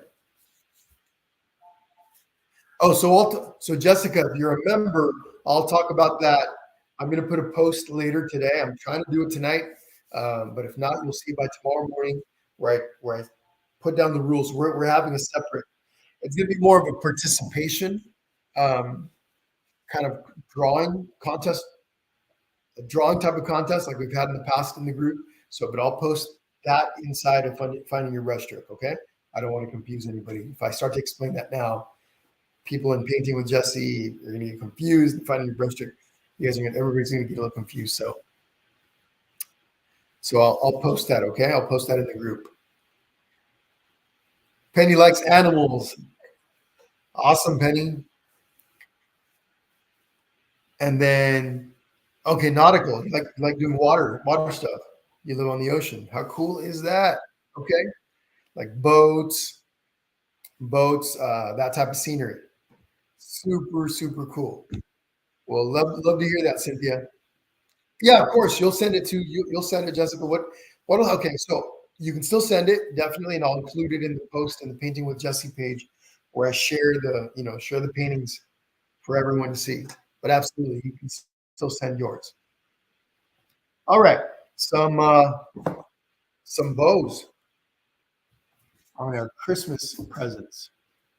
Oh, so Jessica, if you're a member, I'll talk about that. I'm going to put a post later today. I'm trying to do it tonight, but if not, you'll see by tomorrow morning where I put down the rules. We're having a separate. It's going to be more of a participation um, kind of drawing contest, a drawing type of contest like we've had in the past in the group. So, but I'll post that inside of finding your brushstroke. Okay, I don't want to confuse anybody. If I start to explain that now, people in painting with Jesse are going to get confused and finding your brushstroke. Everybody's going to get a little confused. So I'll post that. Okay, I'll post that in the group. Penny likes animals. Awesome, Penny. And then, okay, nautical. You like doing water stuff. You live on the ocean. How cool is that? Okay, like boats, that type of scenery. Super, super cool. Well, love to hear that, Cynthia. Yeah, of course. You'll send it to you. You'll send it, Jessica. What? Okay, so you can still send it definitely, and I'll include it in the post in the Painting with Jesse page, where I share the paintings for everyone to see. But absolutely, you can still send yours. All right, some some bows on our Christmas presents.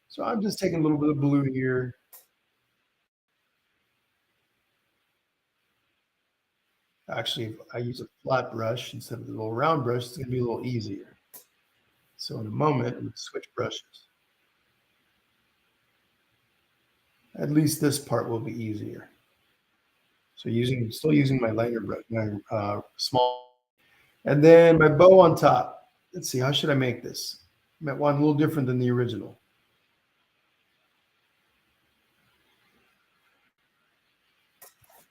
So I'm just taking a little bit of blue here. Actually, if I use a flat brush instead of the little round brush, it's going to be a little easier. So in a moment, I'm going to switch brushes. At least this part will be easier. So still using my lighter brush, my small, and then my bow on top. Let's see, how should I make this? I might want a little different than the original.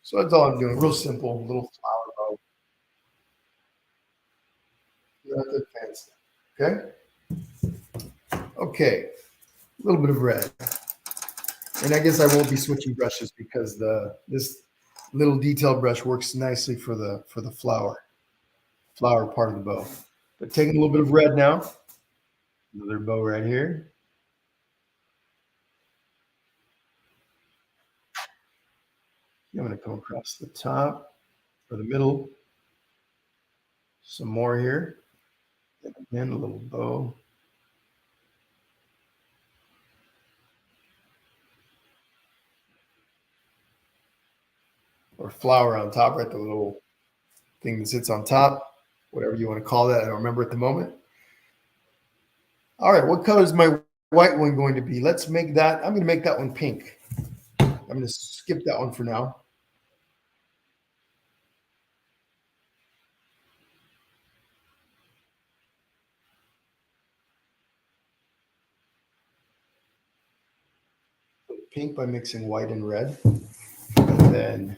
So that's all I'm doing. Real simple, little flower bow. Nothing fancy. Okay. Okay. A little bit of red. And I guess I won't be switching brushes because this little detail brush works nicely for the flower part of the bow. But taking a little bit of red now. Another bow right here. I'm going to come across the top or the middle. Some more here. And again, a little bow. Or flower on top, right? The little thing that sits on top, whatever you want to call that. I don't remember at the moment. All right, what color is my white one going to be? Let's make that, I'm going to make that one pink. I'm going to skip that one for now. Pink by mixing white and red. And then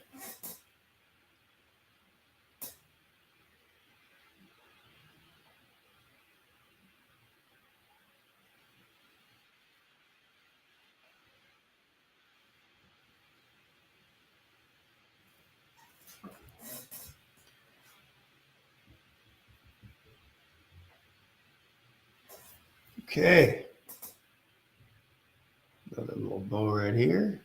okay. Another little bow right here.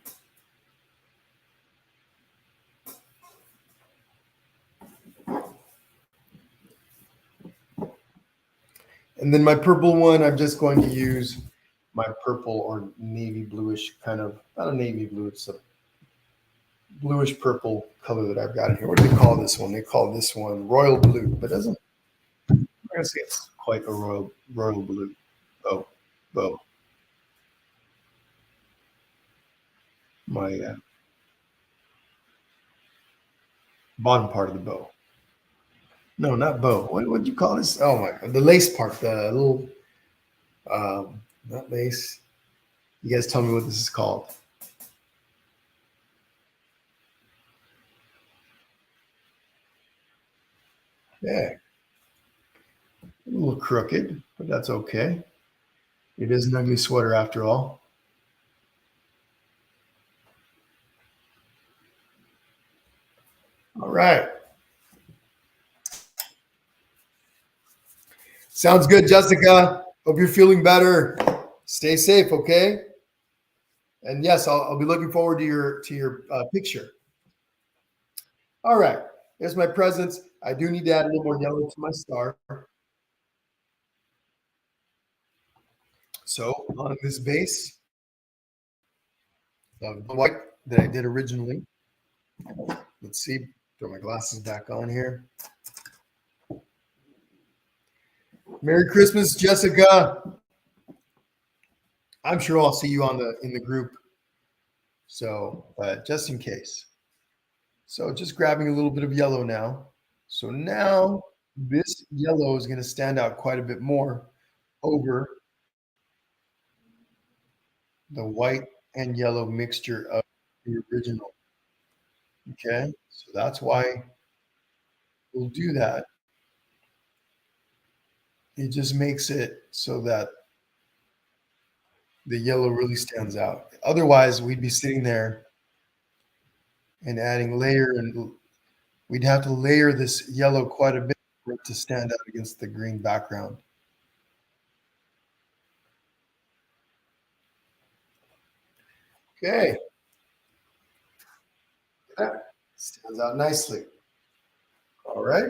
And then my purple one, I'm just going to use my purple or navy bluish kind of, not a navy blue, it's a bluish purple color that I've got in here. What do they call this one? They call this one royal blue, but I'm not gonna say it's quite a royal blue bow. My bottom part of the bow. No, not bow. What would you call this? Oh my, the lace part, the little, not lace. You guys tell me what this is called. Yeah, a little crooked, but that's okay. It is an ugly sweater after all. All right. Sounds good, Jessica. Hope you're feeling better. Stay safe, okay? And yes, I'll be looking forward to your picture. All right. There's my presents. I do need to add a little more yellow to my star. So on this base of the white that I did originally, let's see, throw my glasses back on here. Merry Christmas, Jessica. I'm sure I'll see you in the group. So, just in case. So just grabbing a little bit of yellow now. So now this yellow is going to stand out quite a bit more over the white and yellow mixture of the original. Okay, so that's why we'll do that. It just makes it so that the yellow really stands out. Otherwise, we'd be sitting there and adding layer, and we'd have to layer this yellow quite a bit for it to stand out against the green background. Okay, that stands out nicely. All right.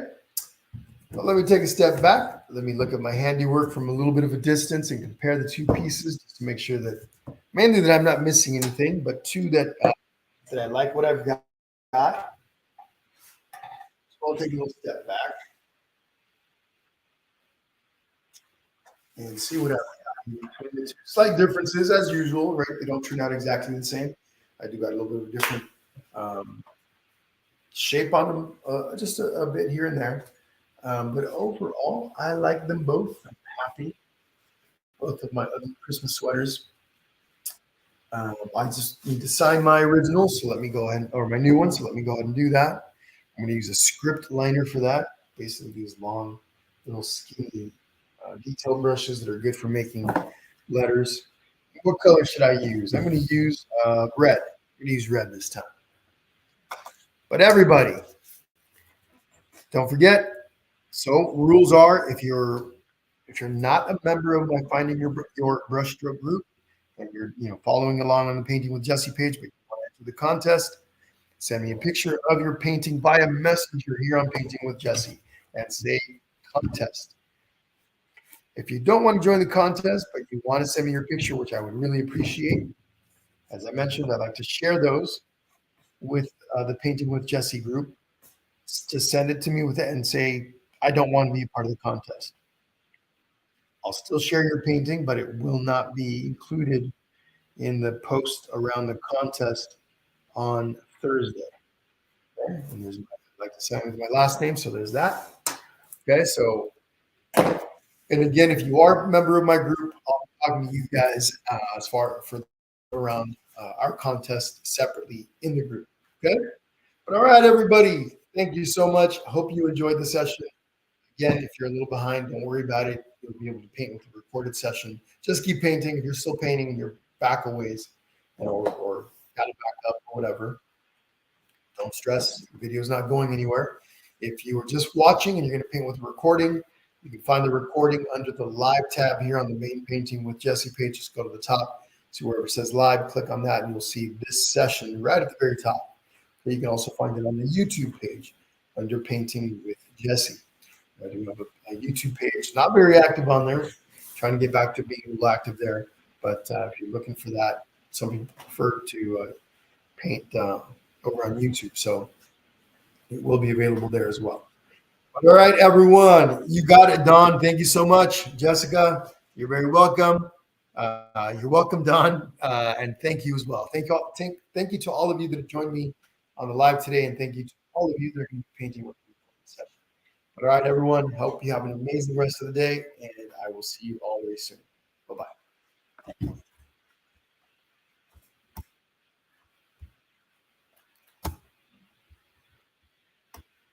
Well, let me take a step back. Let me look at my handiwork from a little bit of a distance and compare the two pieces just to make sure that, mainly that I'm not missing anything, but two that I like what I've got. So I'll take a little step back and see what I've got. Slight differences as usual, right? They don't turn out exactly the same. I do got a little bit of a different shape on them, just a bit here and there. But overall, I like them both. I'm happy. Both of my other Christmas sweaters. I just need to sign my original, so let me go ahead, or my new one, so let me go ahead and do that. I'm going to use a script liner for that. Basically, these long, little skinny detail brushes that are good for making letters. What color should I use? I'm going to use red. I'm going to use red this time. But everybody, don't forget. So rules are if you're not a member of my Finding Your Brushstroke group and you're following along on the Painting with Jesse page, but you want to enter the contest, send me a picture of your painting via messenger here on Painting with Jesse and say contest. If you don't want to join the contest, but you want to send me your picture, which I would really appreciate, as I mentioned, I'd like to share those with the Painting with Jesse group. To send it to me with it and say, I don't want to be a part of the contest. I'll still share your painting, but it will not be included in the post around the contest on Thursday. Okay? And I'd like to send with my last name, so there's that. Okay, so, and again, if you are a member of my group, I'll be talking to you guys as far for around our contest separately in the group. Okay, but all right, everybody, thank you so much. I hope you enjoyed the session. Again, if you're a little behind, don't worry about it. You'll be able to paint with the recorded session. Just keep painting. If you're still painting and you're back a ways, or got it back up or whatever, don't stress. The video's not going anywhere. If you were just watching and you're going to paint with a recording, you can find the recording under the live tab here on the main Painting with Jesse page. Just go to the top, see where it says live, click on that, and you'll see this session right at the very top. You can also find it on the YouTube page under Painting with Jesse. I do have a YouTube page, not very active on there, trying to get back to being a little active there. But if you're looking for that, some people prefer to paint over on YouTube. So it will be available there as well. All right, everyone. You got it, Don. Thank you so much. Jessica, you're very welcome. You're welcome, Don. And thank you as well. Thank you to all of you that have joined me on the live today. And thank you to all of you that are going to be painting with me in this session. All right, everyone. Hope you have an amazing rest of the day, and I will see you all very soon. Bye-bye.